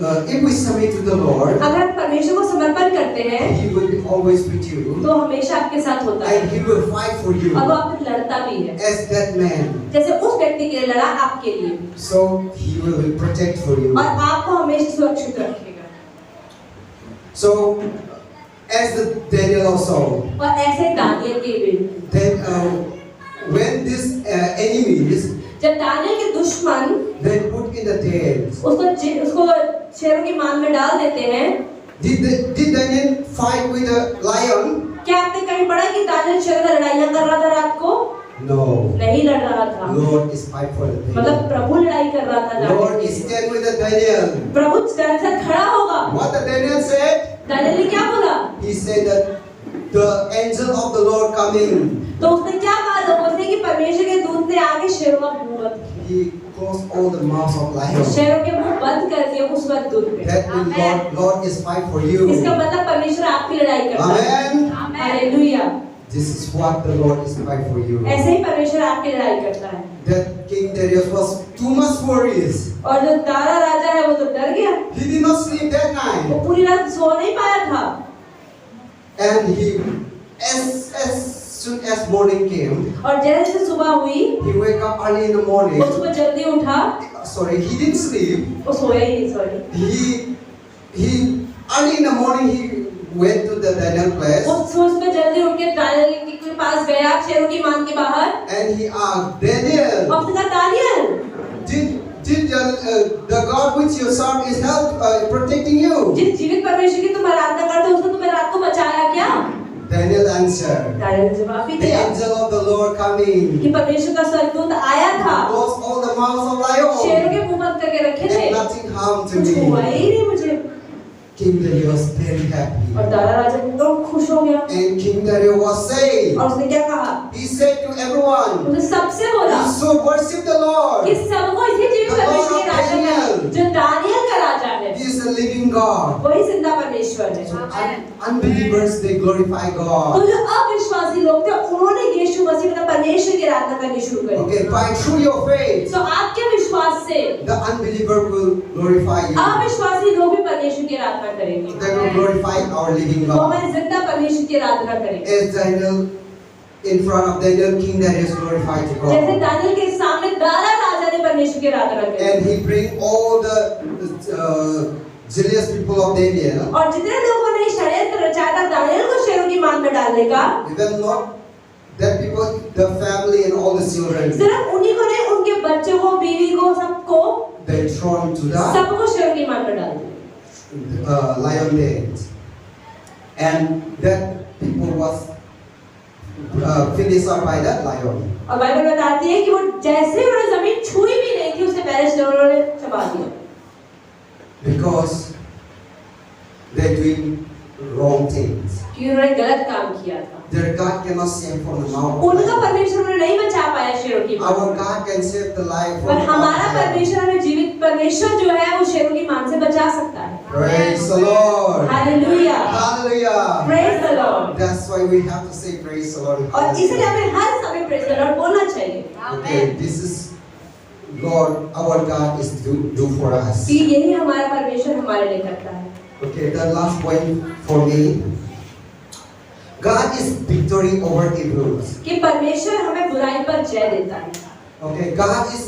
if we submit to the Lord, अगर हम परमेश्वर को समर्पण करते हैं, He will be always with you, तो हमेशा आपके साथ होता है and He will fight for you और वो आपसे लड़ता भी है, as that man. जैसे उस व्यक्ति के लिए लड़ा आपके लिए, So He will protect for you. और आपको हमेशा सुरक्षित रखेगा। So as the Daniel also, और ऐसे दानियल के भी, then when these enemies जब दानियल के दुश्मन they put in the dens, उसको शेरों की मान में डाल देते हैं, did Daniel fight with a lion? क्या आपने कहीं पढ़ा कि दानियल शेरों से लड़ाइयाँ कर रहा था रात को? No. नहीं लड़ रहा था, Lord is fight for the मतलब Daniel. प्रभु लड़ाई कर रहा था दानियल Lord के is लिए। stand with the Daniel. प्रभु दानियल से खड़ा होगा। What the Daniel said? Daniel ने क्या बोला? He said that the angel of the Lord coming. तो उसने क्या कहा लोगों से कि परमेश्वर के दूत ने आके शेरों का मुंह बंद किया। He closed all the mouths of lions. शेरों के मुंह बंद कर दिए उस वक्त दूत ने। That means Lord is fight for you. इसका मतलब परमेश्वर आपकी लड़ाई करता है। Amen. Hallelujah. This is what the Lord is fight for you. ऐसे ही परमेश्वर आपकी लड़ाई करता है। That King Darius was too much worries. और जो तारा राजा है वो तो डर गया। He did not sleep that night. वो पूरी रात सो नहीं पाया था। And he, as soon as morning came, और जैसे सुबह हुई, he wake up early in the morning. वो सुबह जल्दी उठा। Sorry, he didn't sleep. वो सोया ही नहीं, sorry. He early in the morning he went to the Daniel place. वो सुबह जल्दी उठ के दानियल के पास गया शेरों की मान के बाहर। And he asked Daniel, और उसने कहा Daniel, did the God which you serve is protecting you? जिस जीवित परमेश्वर की तुम आराधना करते हो उसने तुम्हें रात को बचाया क्या? Daniel answered, दानियल ने जवाब भी the दिया angel of the Lord coming. कि परमेश्वर का स्वर्गदूत आया था, Closed all the mouths of lions. शेरों के मुंह बंद करके रखे थे, And nothing harmed to कुछ हुआ me. ही नहीं मुझे। King Darius was very happy. और दारा राजा तो खुश हो गया। And King Darius was saying, और उसने क्या कहा? he said to everyone, उसने सबसे बोला you should worship the Lord. कि सबको इसी जीवित The परमेश्वर Lord के of राजा में Daniel. जो दानियल का राजा है, He is the living God. वही जिंदा परमेश्वर है। So unbelievers, they glorify तो God. जो अविश्वासी लोग थे उन्होंने यीशु मसीह मतलब परमेश्वर की आराधना करनी शुरू कर दी। Okay, by through your faith, तो आपके विश्वास से the unbeliever will glorify you. अविश्वासी लोग भी परमेश्वर की आराधना करेंगे। They will glorify our living वो God. हमारे जिंदा परमेश्वर की आराधना करेंगे। As Daniel, in front of Daniel, King Darius glorified to जैसे God. दानियल के सामने दारा राजा ने परमेश्वर की आराधना की And he bring all the zealous people of Daniel, और जितने लोगों ने षड्यंत्र रचाया था दानियल को शेरों की मान में डालने का, even not that people, the family and all the children, सिर्फ उन्हीं को नहीं उनके बच्चों को, बीवी को, सबको they thrown to the सबको शेरों की मान में डाल दिया। lion dens. And that people was finished up by that lion. और बाइबल बताती है कि वो जैसे उन्होंने जमीन छुई भी नहीं थी उससे पहले शेरों ने चबा दिया। because they're doing wrong things. कि उन्होंने गलत काम किया था। Their God cannot save from the mouth of उनका lion. परमेश्वर उन्हें नहीं बचा पाया शेरों की मान Our God can save the life पर from the हमारा mouth of lion. परमेश्वर हमें जीवित परमेश्वर जो है वो शेरों की मान से बचा सकता है। Praise the Lord. Hallelujah, Hallelujah. Praise the Lord. That's why we have to say praise the Lord. और इसलिए हमें हर समय प्रेज द लॉर्ड बोलना चाहिए। Okay, this is Lord, our God is do for us. कि यही हमारा परमेश्वर हमारे लिए करता है। Okay, the last point for me. God is victory over evils. कि परमेश्वर हमें बुराई पर जय देता है। Okay, God is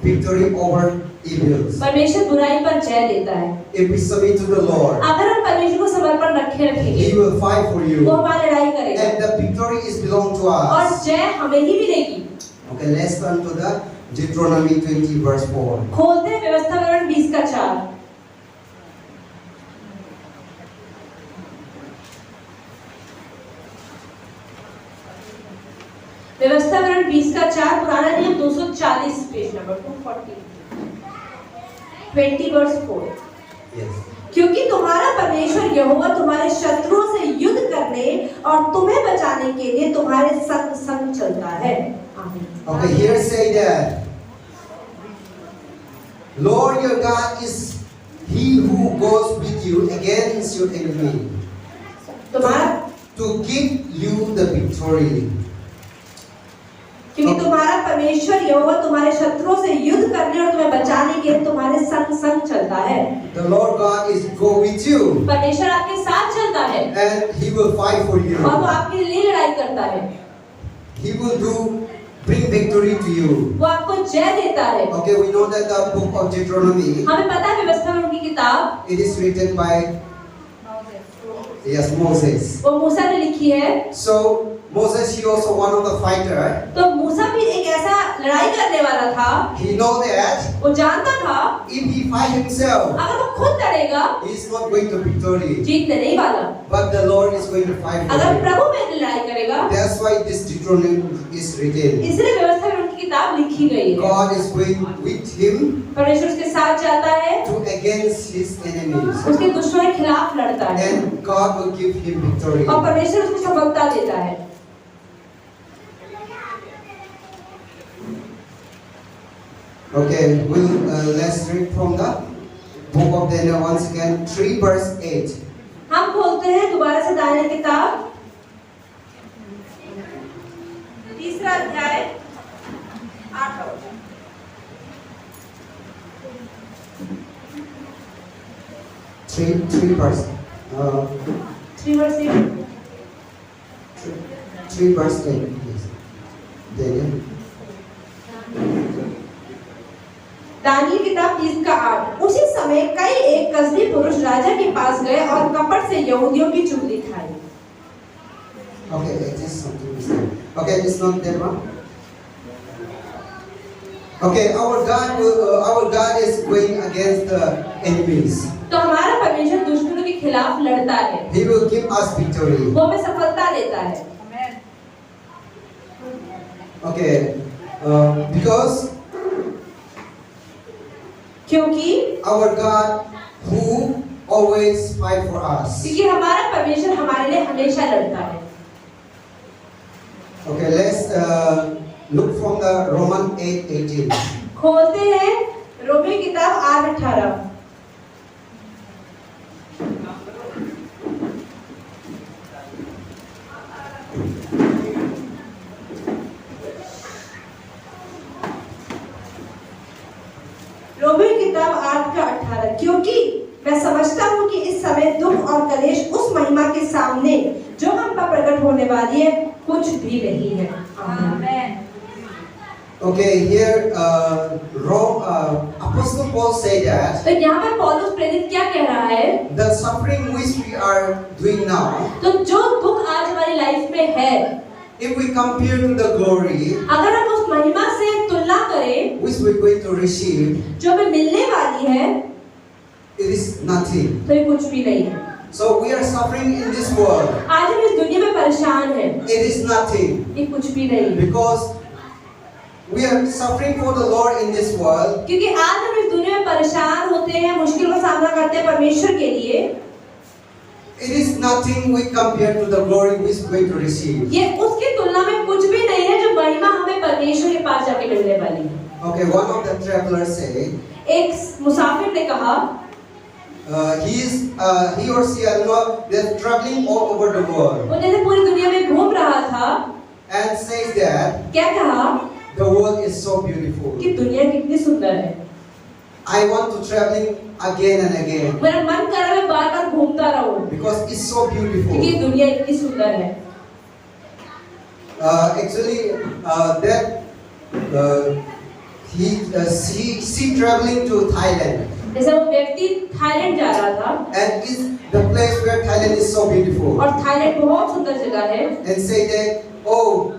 victory over evils. परमेश्वर बुराई पर जय देता है। If we submit to the Lord, अगर हम परमेश्वर को समर्पण रखेंगे, He will fight for वो you, हमारी लड़ाई करेगा and the victory is belong to और us. जय हमें ही मिलेगी। Okay, let's turn to the Deuteronomy 20 verse 4. खोलते हैं व्यवस्था विवरण 20 का 4। व्यवस्था विवरण 20 का 4, पुराना नियम 240 पेज नंबर 240, 20 वर्स 4। Yes. क्योंकि तुम्हारा परमेश्वर यहोवा तुम्हारे शत्रुओं से युद्ध करने और तुम्हें बचाने के लिए तुम्हारे संग संग चलता है। आमीन। Okay, here say that Lord your God is He who goes with you against your enemy तुम्हारा to give you the victory. क्योंकि तुम्हारा परमेश्वर यहोवा तुम्हारे शत्रुओं से युद्ध करने और तुम्हें बचाने के लिए तुम्हारे संग संग चलता है। The Lord God is go with you परमेश्वर आपके साथ चलता है and He will fight for और you. वो आपके लिए लड़ाई करता है। He will bring victory to you. वो आपको जय देता है। Okay, we know that the book of Deuteronomy, हमें पता है व्यवस्था विवरण की किताब it is written by Moses. वो मूसा ने लिखी है। So Moses, he also one of the fighter. तो मूसा भी एक ऐसा लड़ाई करने वाला था। He know that वो जानता था if he fight himself, अगर वो खुद लड़ेगा he is not going to victory, जीतने नहीं वाला। but the Lord is going to fight for अगर him. प्रभु में लड़ाई करेगा, That's why this Deuteronomy is written. इसलिए व्यवस्था विवरण की किताब लिखी गई है। God is going with him परमेश्वर उसके साथ जाता है, to against his enemies, उसके दुश्मनों के खिलाफ लड़ता है and God will give him victory. और परमेश्वर उसको सफलता देता है। Okay, let's read from the book of Daniel once again, 3 verse 8. हम खोलते हैं दोबारा से दानियेल किताब 3 अध्याय 8 वचन। 3 verse 3 verse 8। 3 verse 8. Yes. Daniel. Daniel किताब 30 का 8। उसी समय कई एक कसदी पुरुष राजा के पास गए और कपट से यहूदियों की चुगली खाई। Okay, it is something missing. Okay, it's not that one. Okay, our God is going against the enemies. तो हमारा परमेश्वर दुश्मनों के खिलाफ लड़ता है। He will give us victory. वो हमें सफलता देता है। Okay, because क्योंकि our God who always fight for us. क्योंकि हमारा परमेश्वर हमारे लिए हमेशा लड़ता है। Okay, let's look from the Roman 8:18. खोलते हैं रोमी किताब 8:18। रोमी किताब 8:18। क्योंकि मैं समझता हूँ कि इस समय दुख और कलेश उस महिमा के सामने जो हम पर प्रकट होने वाली है कुछ भी नहीं है। आमीन। Okay, here Apostle Paul said that तो यहाँ पर पौलुस प्रेरित क्या कह रहा है? the suffering which we are doing now, तो जो दुख आज हमारी लाइफ में है, if we compare to the glory अगर हम उस महिमा से तुलना करें which we're going to receive, जो हमें मिलने वाली है, it is nothing. तो ये कुछ भी नहीं है। So we are suffering in this world. आज हम इस दुनिया में परेशान हैं, It is nothing ये कुछ भी नहीं है। because we are suffering for the Lord in this world. क्योंकि आज हम इस दुनिया में परेशान होते हैं, मुश्किल का सामना करते हैं परमेश्वर के लिए, it is nothing we compare to the glory we are going to receive. ये उसकी तुलना में कुछ भी नहीं है जो महिमा हमें परमेश्वर के पास जाके मिलने वाली है। Okay, one of the travelers said, एक मुसाफिर ने कहा, he or she, I don't know, they're traveling all over the world, वो जैसे पूरी दुनिया में घूम रहा था, and says that क्या कहा the world is so beautiful. कि दुनिया कितनी सुंदर है, I want to traveling again and again मेरा मन कर रहा है मैं बार-बार घूमता रहूं because it's so beautiful. क्योंकि दुनिया इतनी सुंदर है। Actually, she traveling to Thailand, जैसे वो व्यक्ति थाईलैंड जा रहा था and is the place where Thailand is so beautiful, और थाईलैंड बहुत सुंदर जगह है, and say that, oh,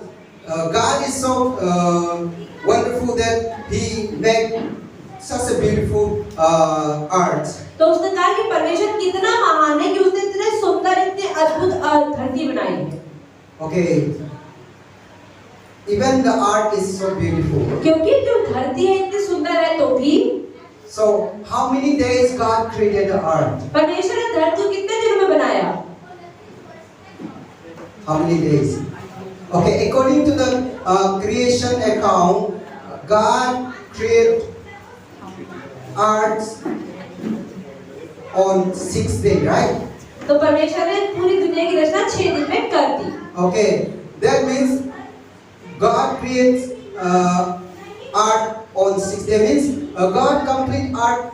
God is so wonderful that He made such a beautiful art. तो उसने कहा कि परमेश्वर कितना महान है कि उसने इतने सुंदर, इतने अद्भुत धरती बनाई है। Okay, even the art is so beautiful. क्योंकि जो धरती है इतनी सुंदर है तो भी So, how many days God created the art? परमेश्वर ने धरती को कितने दिनों में बनाया? How many days? Okay, according to the creation account, God created art on 6th day, right? तो परमेश्वर ने पूरी दुनिया की रचना 6 दिन में कर दी। Okay, that means God creates art on 6th day. Means God complete art,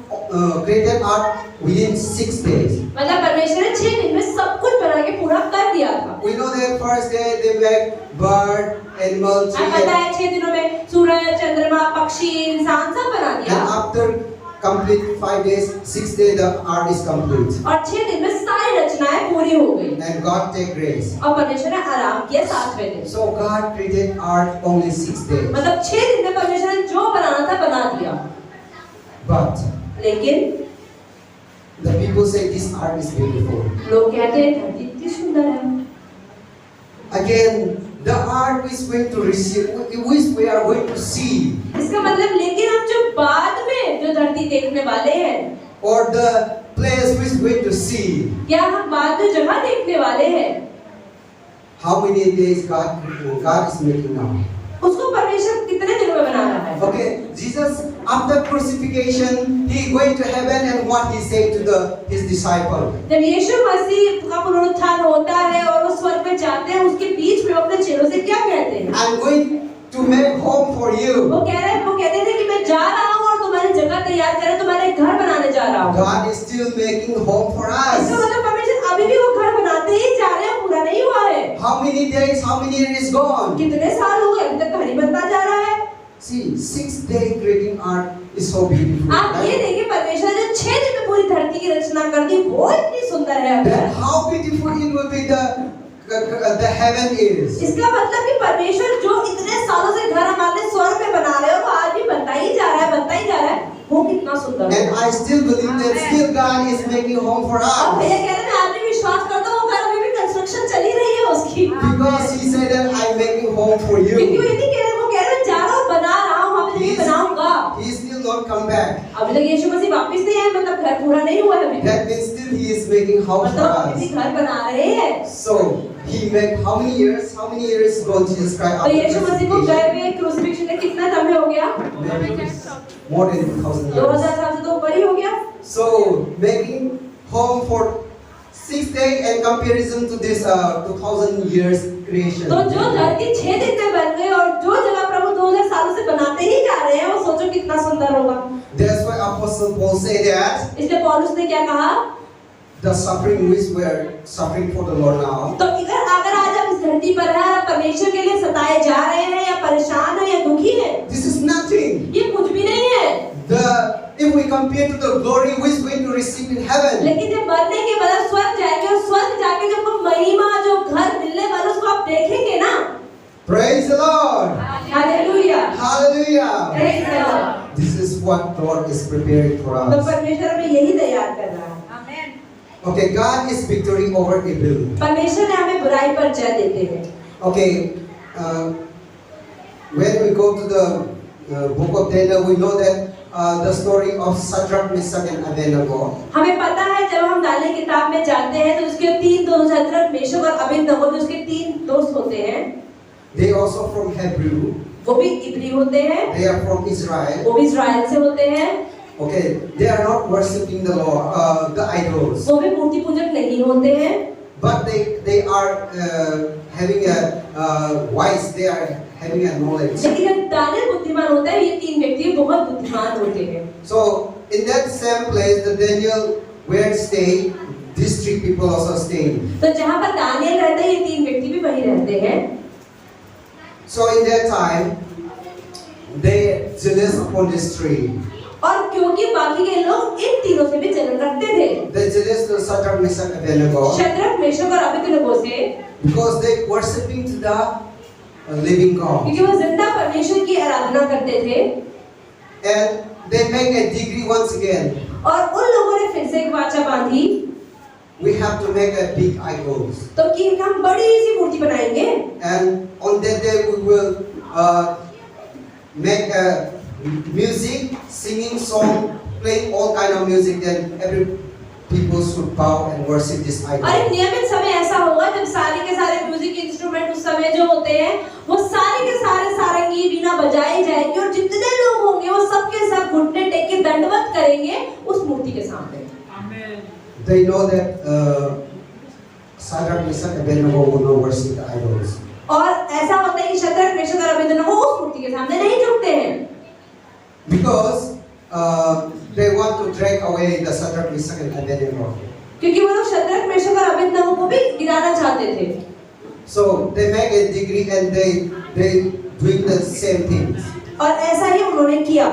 created art within 6 days. मतलब परमेश्वर ने 6 दिन में सब कुछ बना के पूरा कर दिया था। We know that first day they make bird, animal, tree, आप पता है 6 दिनों में सूरज, चंद्रमा, पक्षी, इंसान सब बना and दिया। after complete 5 days, 6th day the art is complete. और 6 दिन में सारी रचनाएं पूरी हो गई। And God take grace. और परमेश्वर ने आराम किया 7वें दिन। So God created art only 6 days. मतलब 6 दिन में परमेश्वर ने जो बनाना था बना दिया। But लेकिन the people say this art is beautiful. लोग कहते हैं धरती इतनी सुंदर है। Again, the art which we are going to receive, which we are going to see, इसका मतलब लेकिन हम जो बाद में जो धरती देखने वाले हैं, or the place which we are going to see, क्या हम बाद में जगह देखने वाले हैं, how many days God is making now? उसको परमेश्वर कितने दिनों में बना रहा है? Okay, Jesus after crucifixion, he going to heaven and what he said to his disciple. जब यीशु मसीह का पुनरुत्थान होता है और वो स्वर्ग में जाते हैं, उसके बीच में अपने चेलों से क्या कहते हैं? I'm going to make home for you. वो कहते थे कि मैं जा रहा हूँ और तुम्हारी जगह तैयार कर, तुम्हारे घर बनाने जा रहा हूँ। God is still making home for us. इसका मतलब परमेश्वर अभी भी वो घर बनाते ही जा रहे हैं, पूरा नहीं हुआ है। How many days, how many years is gone? कितने साल हो गए, अभी तक घर ही बनता जा रहा है। See, 6th day creating art is so beautiful. आप ये Right? देखिए परमेश्वर ने 6 दिन में पूरी धरती की रचना कर दी, वो इतनी सुंदर है। Then how beautiful it will be the heaven is. इसका मतलब कि परमेश्वर जो इतने सालों से घर हमारे स्वर्ग में बना रहे हो, वो आज भी बनता ही जा रहा है, बनता ही जा रहा है, वो कितना सुंदर है। And I still believe that still God is making home for अब us. ये कह रहे हैं, मैं आज भी विश्वास करता हूँ, घर अभी भी कंस्ट्रक्शन चली रही है उसकी। Because he said that I'm making home for क्योंकि वो you. ये नहीं कह रहे, वो कह रहे हैं, जा रहा हूँ, बना रहा हूँ, अभी He तक बनाऊंगा। is still not come back. अभी तक यीशु मसीह वापस नहीं आए, मतलब घर पूरा नहीं हुआ है अभी तक। That means still he is making house for मतलब अभी भी us. घर बना रहे हैं। So he made how many years? How many years ago Jesus Christ तो after यीशु मसीह को crucifixion? गए हुए क्रूसिफिक्शन में कितना समय हो गया? Maybe more than 2000 years. 2000 साल से तो ऊपर ही हो गया। So making home for 6th day and comparison to this 2000 years creation. तो जो धरती 6 दिन में बन गई और जो जगह प्रभु 2000 सालों से बनाते ही जा रहे हैं, वो सोचो कितना सुंदर होगा। That's why Apostle Paul said that इसलिए पौलुस ने क्या कहा? the suffering which we are suffering for the Lord now, तो अगर आज आप इस धरती पर हैं, आप परमेश्वर के लिए सताए जा रहे हैं या परेशान हैं या दुखी हैं, this is nothing. ये कुछ भी नहीं है। If we compare to the glory which we are going to receive in heaven, लेकिन जब मरने के बाद स्वर्ग जाएंगे और स्वर्ग जाके जब वो महिमा जो घर मिलने वाला उसको आप देखेंगे ना, praise the Lord. Hallelujah, Hallelujah. Praise the Lord. This is what the Lord is preparing for तो us. परमेश्वर हमें यही तैयार कर रहा है। Okay, God is victory over evil. परमेश्वर ने हमें बुराई पर जय देते हैं। Okay, when we go to the book of Daniel, we know that the story of Shadrach, Meshach, and Abednego. हमें पता है जब हम दानियेल किताब में जाते हैं तो उसके 3 दोस्त शद्रक, मेशक और अबेदनगो जो उसके 3 दोस्त होते हैं, They also from Hebrew. वो भी इब्री होते हैं, They are from Israel. वो भी इजराइल से होते हैं, Okay, they are not worshipping the Lord, the idols, वो भी मूर्ति पूजक नहीं होते हैं, but they are having a wise. They are having a knowledge. लेकिन जब दानियेल बुद्धिमान होता है, ये 3 व्यक्ति बहुत बुद्धिमान होते हैं। So in that same place, the Daniel where stay, these 3 people also staying. तो जहाँ पर दानियेल रहता है, ये 3 व्यक्ति भी वहीं रहते हैं। So in that time, they jealous upon this tree. और क्योंकि बाकी के लोग इन तीनों से भी जलन रखते थे, They jealous to Shadrach, Meshach, and Abednego Shadrach, Meshach और अबेदनगो से, because they worshipping to the living God. क्योंकि वो जिंदा परमेश्वर की आराधना करते थे। And they make a decree once again. और उन लोगों ने फिर से एक वाचा बांधी, We have to make a big idols. तो कि हम बड़ी सी मूर्ति बनाएंगे And on that day we will make a music, singing song, playing all kind of music. Then every people should bow and worship this और एक idol. नियमित समय ऐसा होगा जब सारे के सारे म्यूजिक इंस्ट्रूमेंट उस समय जो होते हैं वो सारे के सारे सारंगी बीना बजाई जाएगी और जितने लोग होंगे वो सब के सब घुटने टेक के दंडवत करेंगे उस मूर्ति के सामने। They know that Shadrach, Meshach, and Abednego will not worship the idols. और ऐसा होता है कि शद्रक, मेशक और अबेदनगो उस मूर्ति के सामने नहीं झुकते हैं, Because they want to drag away the Shadrach, Meshach, and Abednego. क्योंकि वो लोग शद्रक, मेशक और अबेदनगो को भी गिराना चाहते थे। So they make a decree and they doing the same things. और ऐसा ही उन्होंने किया।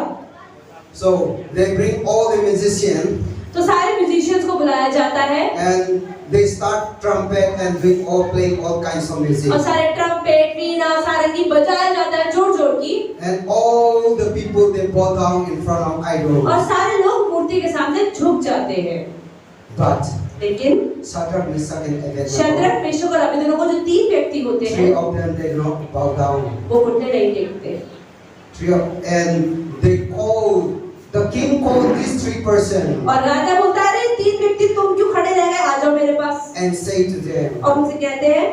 So they bring all the musicians तो सारे म्यूजिशियंस को बुलाया जाता है and they start trumpet and doing all playing all kinds of music. और सारे ट्रम्पेट, वीणा, सारंगी बजाया जाता है जोर-जोर की, And all the people they bow down in front of idols. और सारे लोग मूर्ति के सामने झुक जाते हैं। But लेकिन Shadrach, Meshach, and Abednego, Shadrach, Meshach और अबेदनगो जो 3 व्यक्ति होते 3 हैं of them they not bow down. वो घुटने नहीं टेकते। And they call the king called these 3 persons और राजा बोलता है अरे 3 व्यक्ति तुम क्यों खड़े रह गए, आ जाओ मेरे पास। and say to them, और उनसे कहते हैं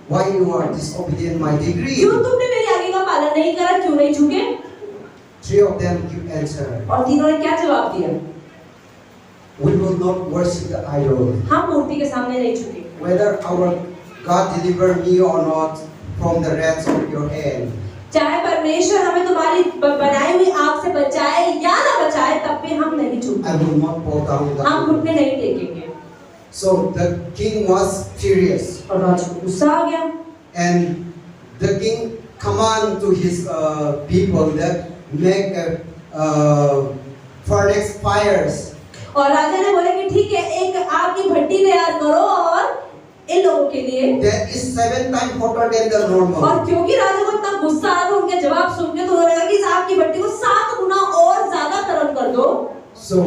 why you are disobedient my decree? क्यों तुमने मेरी आज्ञा का पालन नहीं करा, क्यों नहीं झुके? 3 of them give answer. और तीनों ने क्या जवाब दिया? We will not worship the idol. हम मूर्ति के सामने नहीं झुके, Whether our God deliver me or not from the wrath of your hand. चाहे परमेश्वर हमें तुम्हारी बनाई हुई आग से बचाए या ना बचाए, तब भी हम नहीं झुकते, I will not bow down the हम idol. घुटने नहीं टेकेंगे। So the king was furious और राजा को गुस्सा आ गया and the king command to his people that make furnace fires. और राजा ने बोला कि ठीक है, एक आग की भट्टी तैयार करो और इन लोगों के लिए, That is 7 times hotter than the normal. और क्योंकि राजा को इतना गुस्सा आया तो उनके जवाब सुन के तो उन्होंने कहा कि इस आग की भट्टी को 7 गुना और ज्यादा गर्म कर दो। So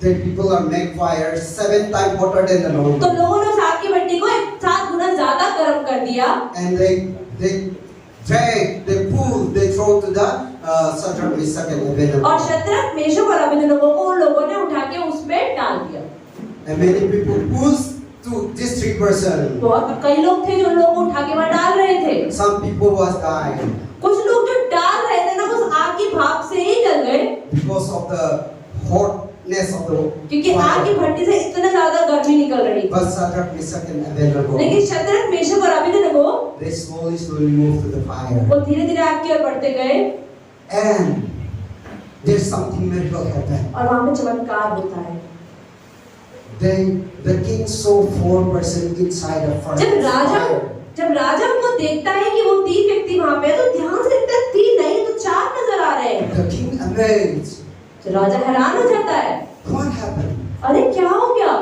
the people are make fire 7 times hotter than the तो normal. लोगों ने उस आग की भट्टी को 7 गुना ज्यादा गर्म कर दिया And they drag, they pull, they throw to the Shadrach, Meshach, and Abednego. और शद्रक, मेशक और अबेदनगो को उन लोगों ने उठा के उसमें डाल दिया। And many people push to these 3 persons. बहुत कई लोग थे जो लोग उठा के वहां डाल रहे थे, Some people was dying कुछ लोग जो डाल रहे थे ना उस आग की भाप से ही जल गए, because of the hotness of the क्योंकि आग की fire. भट्टी से इतना ज्यादा गर्मी निकल रही थी। But Shadrach, Meshach, and Abednego, लेकिन शद्रक, मेशक और Abednego they slowly moved to the fire. वो धीरे-धीरे आग की ओर बढ़ते गए And there's something miracle happened. और वहां पे चमत्कार होता है। The king saw 4 persons inside the fire. जब राजा उनको देखता है कि वो 3 व्यक्ति वहां पे हैं, तो ध्यान से देखता है 3 नहीं तो 4 नजर आ रहे हैं। The king amazed. तो राजा हैरान हो जाता है, What happened? अरे क्या हो गया?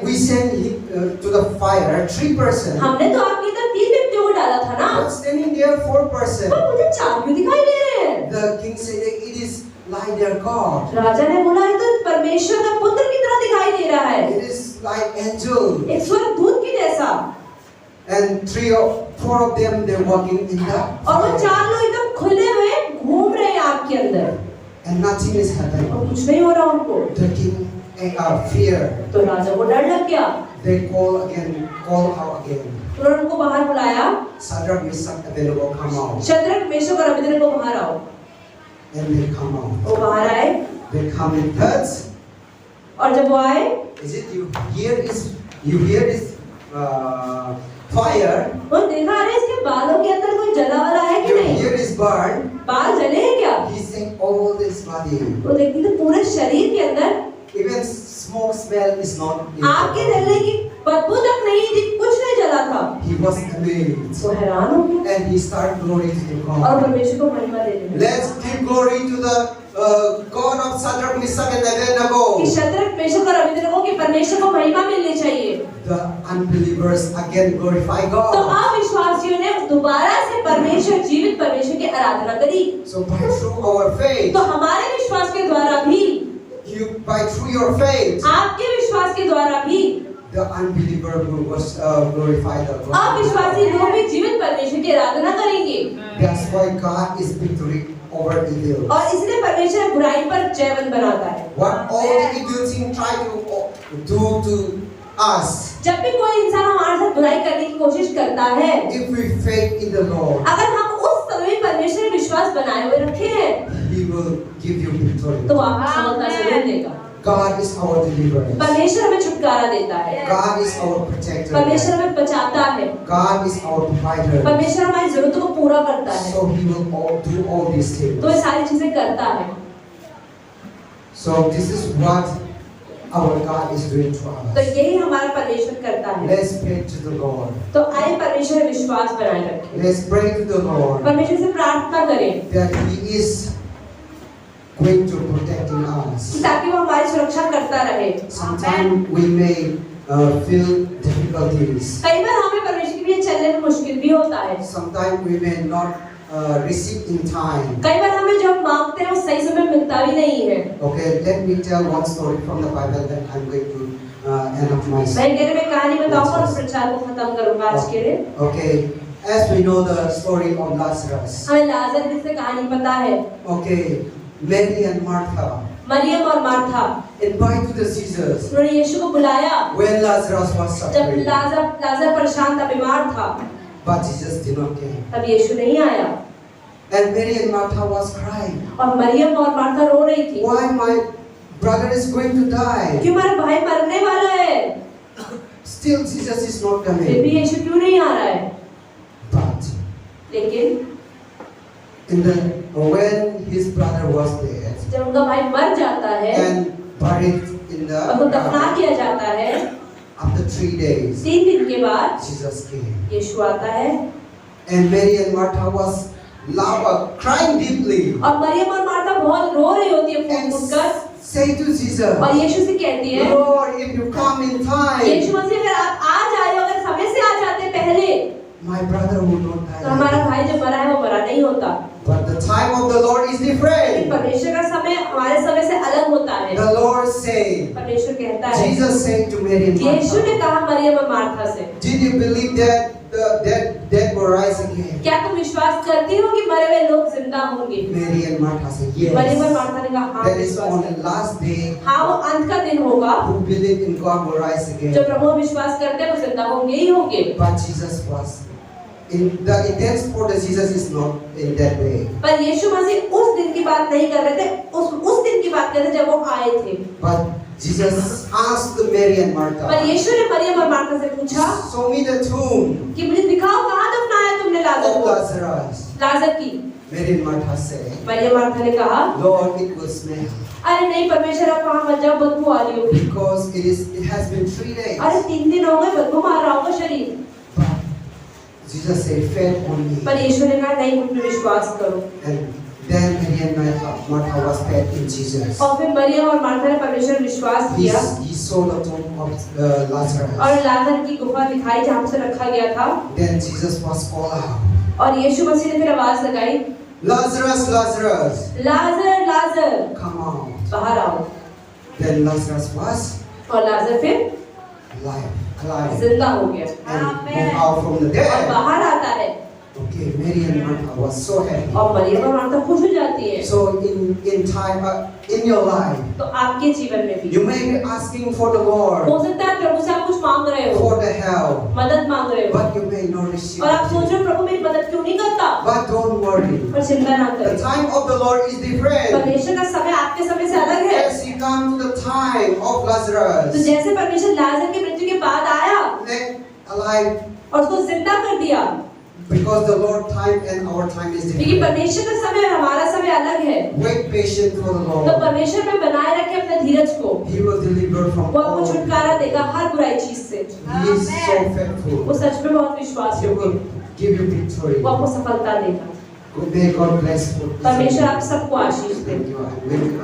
We sent him to the fire 3 persons. हमने तो आपके इधर 3 व्यक्तियों को डाला था ना, But standing there 4 persons. पर मुझे 4 क्यों दिखाई दे रहे हैं? The king said that it is like their God. राजा ने बोला ये तो परमेश्वर का पुत्र की तरह दिखाई दे रहा है, It is like angel. एक स्वर्गदूत की जैसा। And 4 of them they're walking in the और वो fire. 4 लोग एकदम खुले हुए घूम रहे हैं आग के अंदर। and nothing is happening. और कुछ नहीं हो रहा उनको। The king fear. तो राजा को डर लग गया। They call out again. उन्होंने उनको बाहर बुलाया। Shadrach, Meshach, Abednego, come out. Shadrach, Meshach और अबेदnego को बाहर आओ। And they come out. वो बाहर आए। They come in thirds. और जब वो आए, Is it you hear this fire? वो देखा अरे इसके बालों के अंदर कोई जला वाला है कि You नहीं? hear this burn? बाल जले हैं क्या? He's saying all this body. वो देखती तो पूरे शरीर के अंदर Even smoke smell is not. आग के जलने की बदबू तक नहीं थी, कुछ नहीं जला था। He was amazed. वो हैरान हो गया And he started glory to और God. परमेश्वर को महिमा देने लगा। Let's give glory to the God of Shadrach, Meshach, and कि Abednego. शद्रक, मेशक और अबेदnego की परमेश्वर को महिमा मिलनी चाहिए। The unbelievers again glorify तो God. अविश्वासियों ने दोबारा से परमेश्वर, जीवित परमेश्वर की आराधना करी। So through our faith, तो हमारे विश्वास के द्वारा भी, through your faith, आपके विश्वास के द्वारा भी, the unbeliever will glorify the God. अविश्वासी लोग भी जीवित परमेश्वर की आराधना करेंगे। That's why God is victory over evil. और इसलिए परमेश्वर बुराई पर जयवंत बनाता है। What all the evil things try to do to us, जब भी कोई इंसान हमारे साथ बुराई करने की कोशिश करता है, if we faith in the Lord, अगर हम उस समय परमेश्वर में विश्वास बनाए हुए रखे हैं, He will give you victory. तो आपको सफलता जरूर देगा। God is our deliverer. परमेश्वर हमें छुटकारा देता है। God is our protector. परमेश्वर हमें बचाता है। God is our provider. परमेश्वर हमारी जरूरतों को पूरा करता है। So He will do all these things. तो ये सारी चीजें करता है। So this is what our God is doing to तो us. यही हमारा परमेश्वर करता है। Let's pray to the Lord. तो आइए परमेश्वर में विश्वास बनाए रखें। Let's pray to the Lord परमेश्वर से प्रार्थना करें that He is going to protecting us. ताकि वो हमारी सुरक्षा करता रहे। Sometimes we may feel difficulties. कई बार हमें परमेश्वर के लिए चलने में मुश्किल भी होता है। Sometimes we may not receive in time. कई बार हमें जो हम मांगते हैं वो सही समय मिलता भी नहीं है। Okay, let me tell one story from the Bible, then I'm going to end up my मैं गहरे में कहानी बताऊंगा और प्रचार को खत्म करूंगा आज के लिए। Okay, as we know the story of Lazarus. हमें लाजर की से कहानी पता है। Okay, Mary and Martha Maryam और मार्था invited the Jesus उन्होंने यीशु को बुलाया when Lazarus was जब suffering, लाजर परेशान था, बीमार था, but Jesus did not come. तब यीशु नहीं आया। And Mary and Martha was crying, और मरियम और मार्था रो रही थी, why my brother is going to die? क्यों हमारा भाई मरने वाला है, Still Jesus is not फिर भी coming. यीशु क्यों नहीं आ रहा है। But लेकिन when his brother was dead जब उनका भाई मर जाता है and buried in the और वो दफना किया जाता है, after 3 days, 3 दिन के बाद Jesus came. यीशु आता है And Mary and Martha was crying deeply और मरियम और मार्था बहुत रो रही होती है and फूट कर say to Jesus, और यीशु से कहती है, Lord, if you come in time, यीशु मसीह अगर आप आ जाए, अगर समय से आ जाते पहले, my brother would not तो हमारा die. भाई जो मरा है वो मरा नहीं होता। But the time of the Lord is लेकिन different. परमेश्वर का समय हमारे समय से अलग होता है। The Lord said, परमेश्वर कहता है, Jesus said to Mary and यीशु ने Martha, कहा मरियम और मार्था से, did you believe that the dead will rise again? क्या तुम विश्वास करती हो कि मरे हुए लोग जिंदा होंगे? Mary and Martha said, Maryam और yes. मार्था ने कहा हाँ That is विश्वास on करती the last day हूँ। हाँ वो अंत का दिन होगा, who believe in God will rise जो again. प्रभु विश्वास करते हैं वो जिंदा होंगे ही होंगे। But Jesus was in the intense for the Jesus is not in that way. पर यीशु मसीह उस दिन की बात नहीं कर रहे थे, उस दिन की बात कर रहे थे जब वो आए थे। But Jesus asked Mary and पर Martha, यीशु ने मरियम और मार्था से पूछा show me the tomb कि मुझे दिखाओ कहाँ दफनाया तुमने लाजर of को, Lazarus. लाजर की। Mary and Martha said, Mariam Martha ने कहा, Lord, it will smell अरे नहीं परमेश्वर आप वहाँ मत जाओ, बदबू आ रही होगी। because it has been 3 days. अरे 3 दिन हो गए, बदबू मार रहा होगा शरीर। But Jesus said, faith on me. पर यीशु ने कहा नहीं, मुझ पे विश्वास करो। And then Mary and Martha was faith in Jesus. और फिर मरियम और मार्था ने परमेश्वर में विश्वास किया He saw the tomb of Lazarus. और लाजर की गुफा दिखाई जहाँ से रखा गया था। Then Jesus was called out, और यीशु मसीह ने फिर आवाज लगाई, Lazarus, Lazarus, लाजर लाजर come out. बाहर आओ। Then Lazarus was और लाजर फिर alive जिंदा हो गया and moved out from the और dead. बाहर आता है। Okay, Mary and Martha was so happy. और मरियम और मार्था खुश हो जाती है। So in your life, तो आपके जीवन में भी you may be asking for the Lord हो सकता है प्रभु से आप कुछ मांग रहे हो, for the help, मदद मांग रहे हो, but you may not receive और आप सोच it. रहे हो प्रभु मेरी मदद क्यों नहीं करता। But don't worry. पर चिंता ना The करें, time of the Lord is different. परमेश्वर का समय आपके समय से अलग है। As he come to the time of तो Lazarus, जैसे परमेश्वर लाजर की मृत्यु के बाद आया make alive, और उसको जिंदा कर दिया, because the Lord time and our time is क्योंकि different. परमेश्वर का समय और हमारा समय अलग है। Wait patient for the तो Lord. परमेश्वर में बनाए रखे अपने धीरज को, He will deliver from वो आपको all. छुटकारा देगा हर बुराई चीज से। He is so faithful. वो सच में बहुत विश्वास He योग्य will है, give you victory. वो आपको सफलता देगा। May God bless you. परमेश्वर आप सबको आशीष दे। Thank you.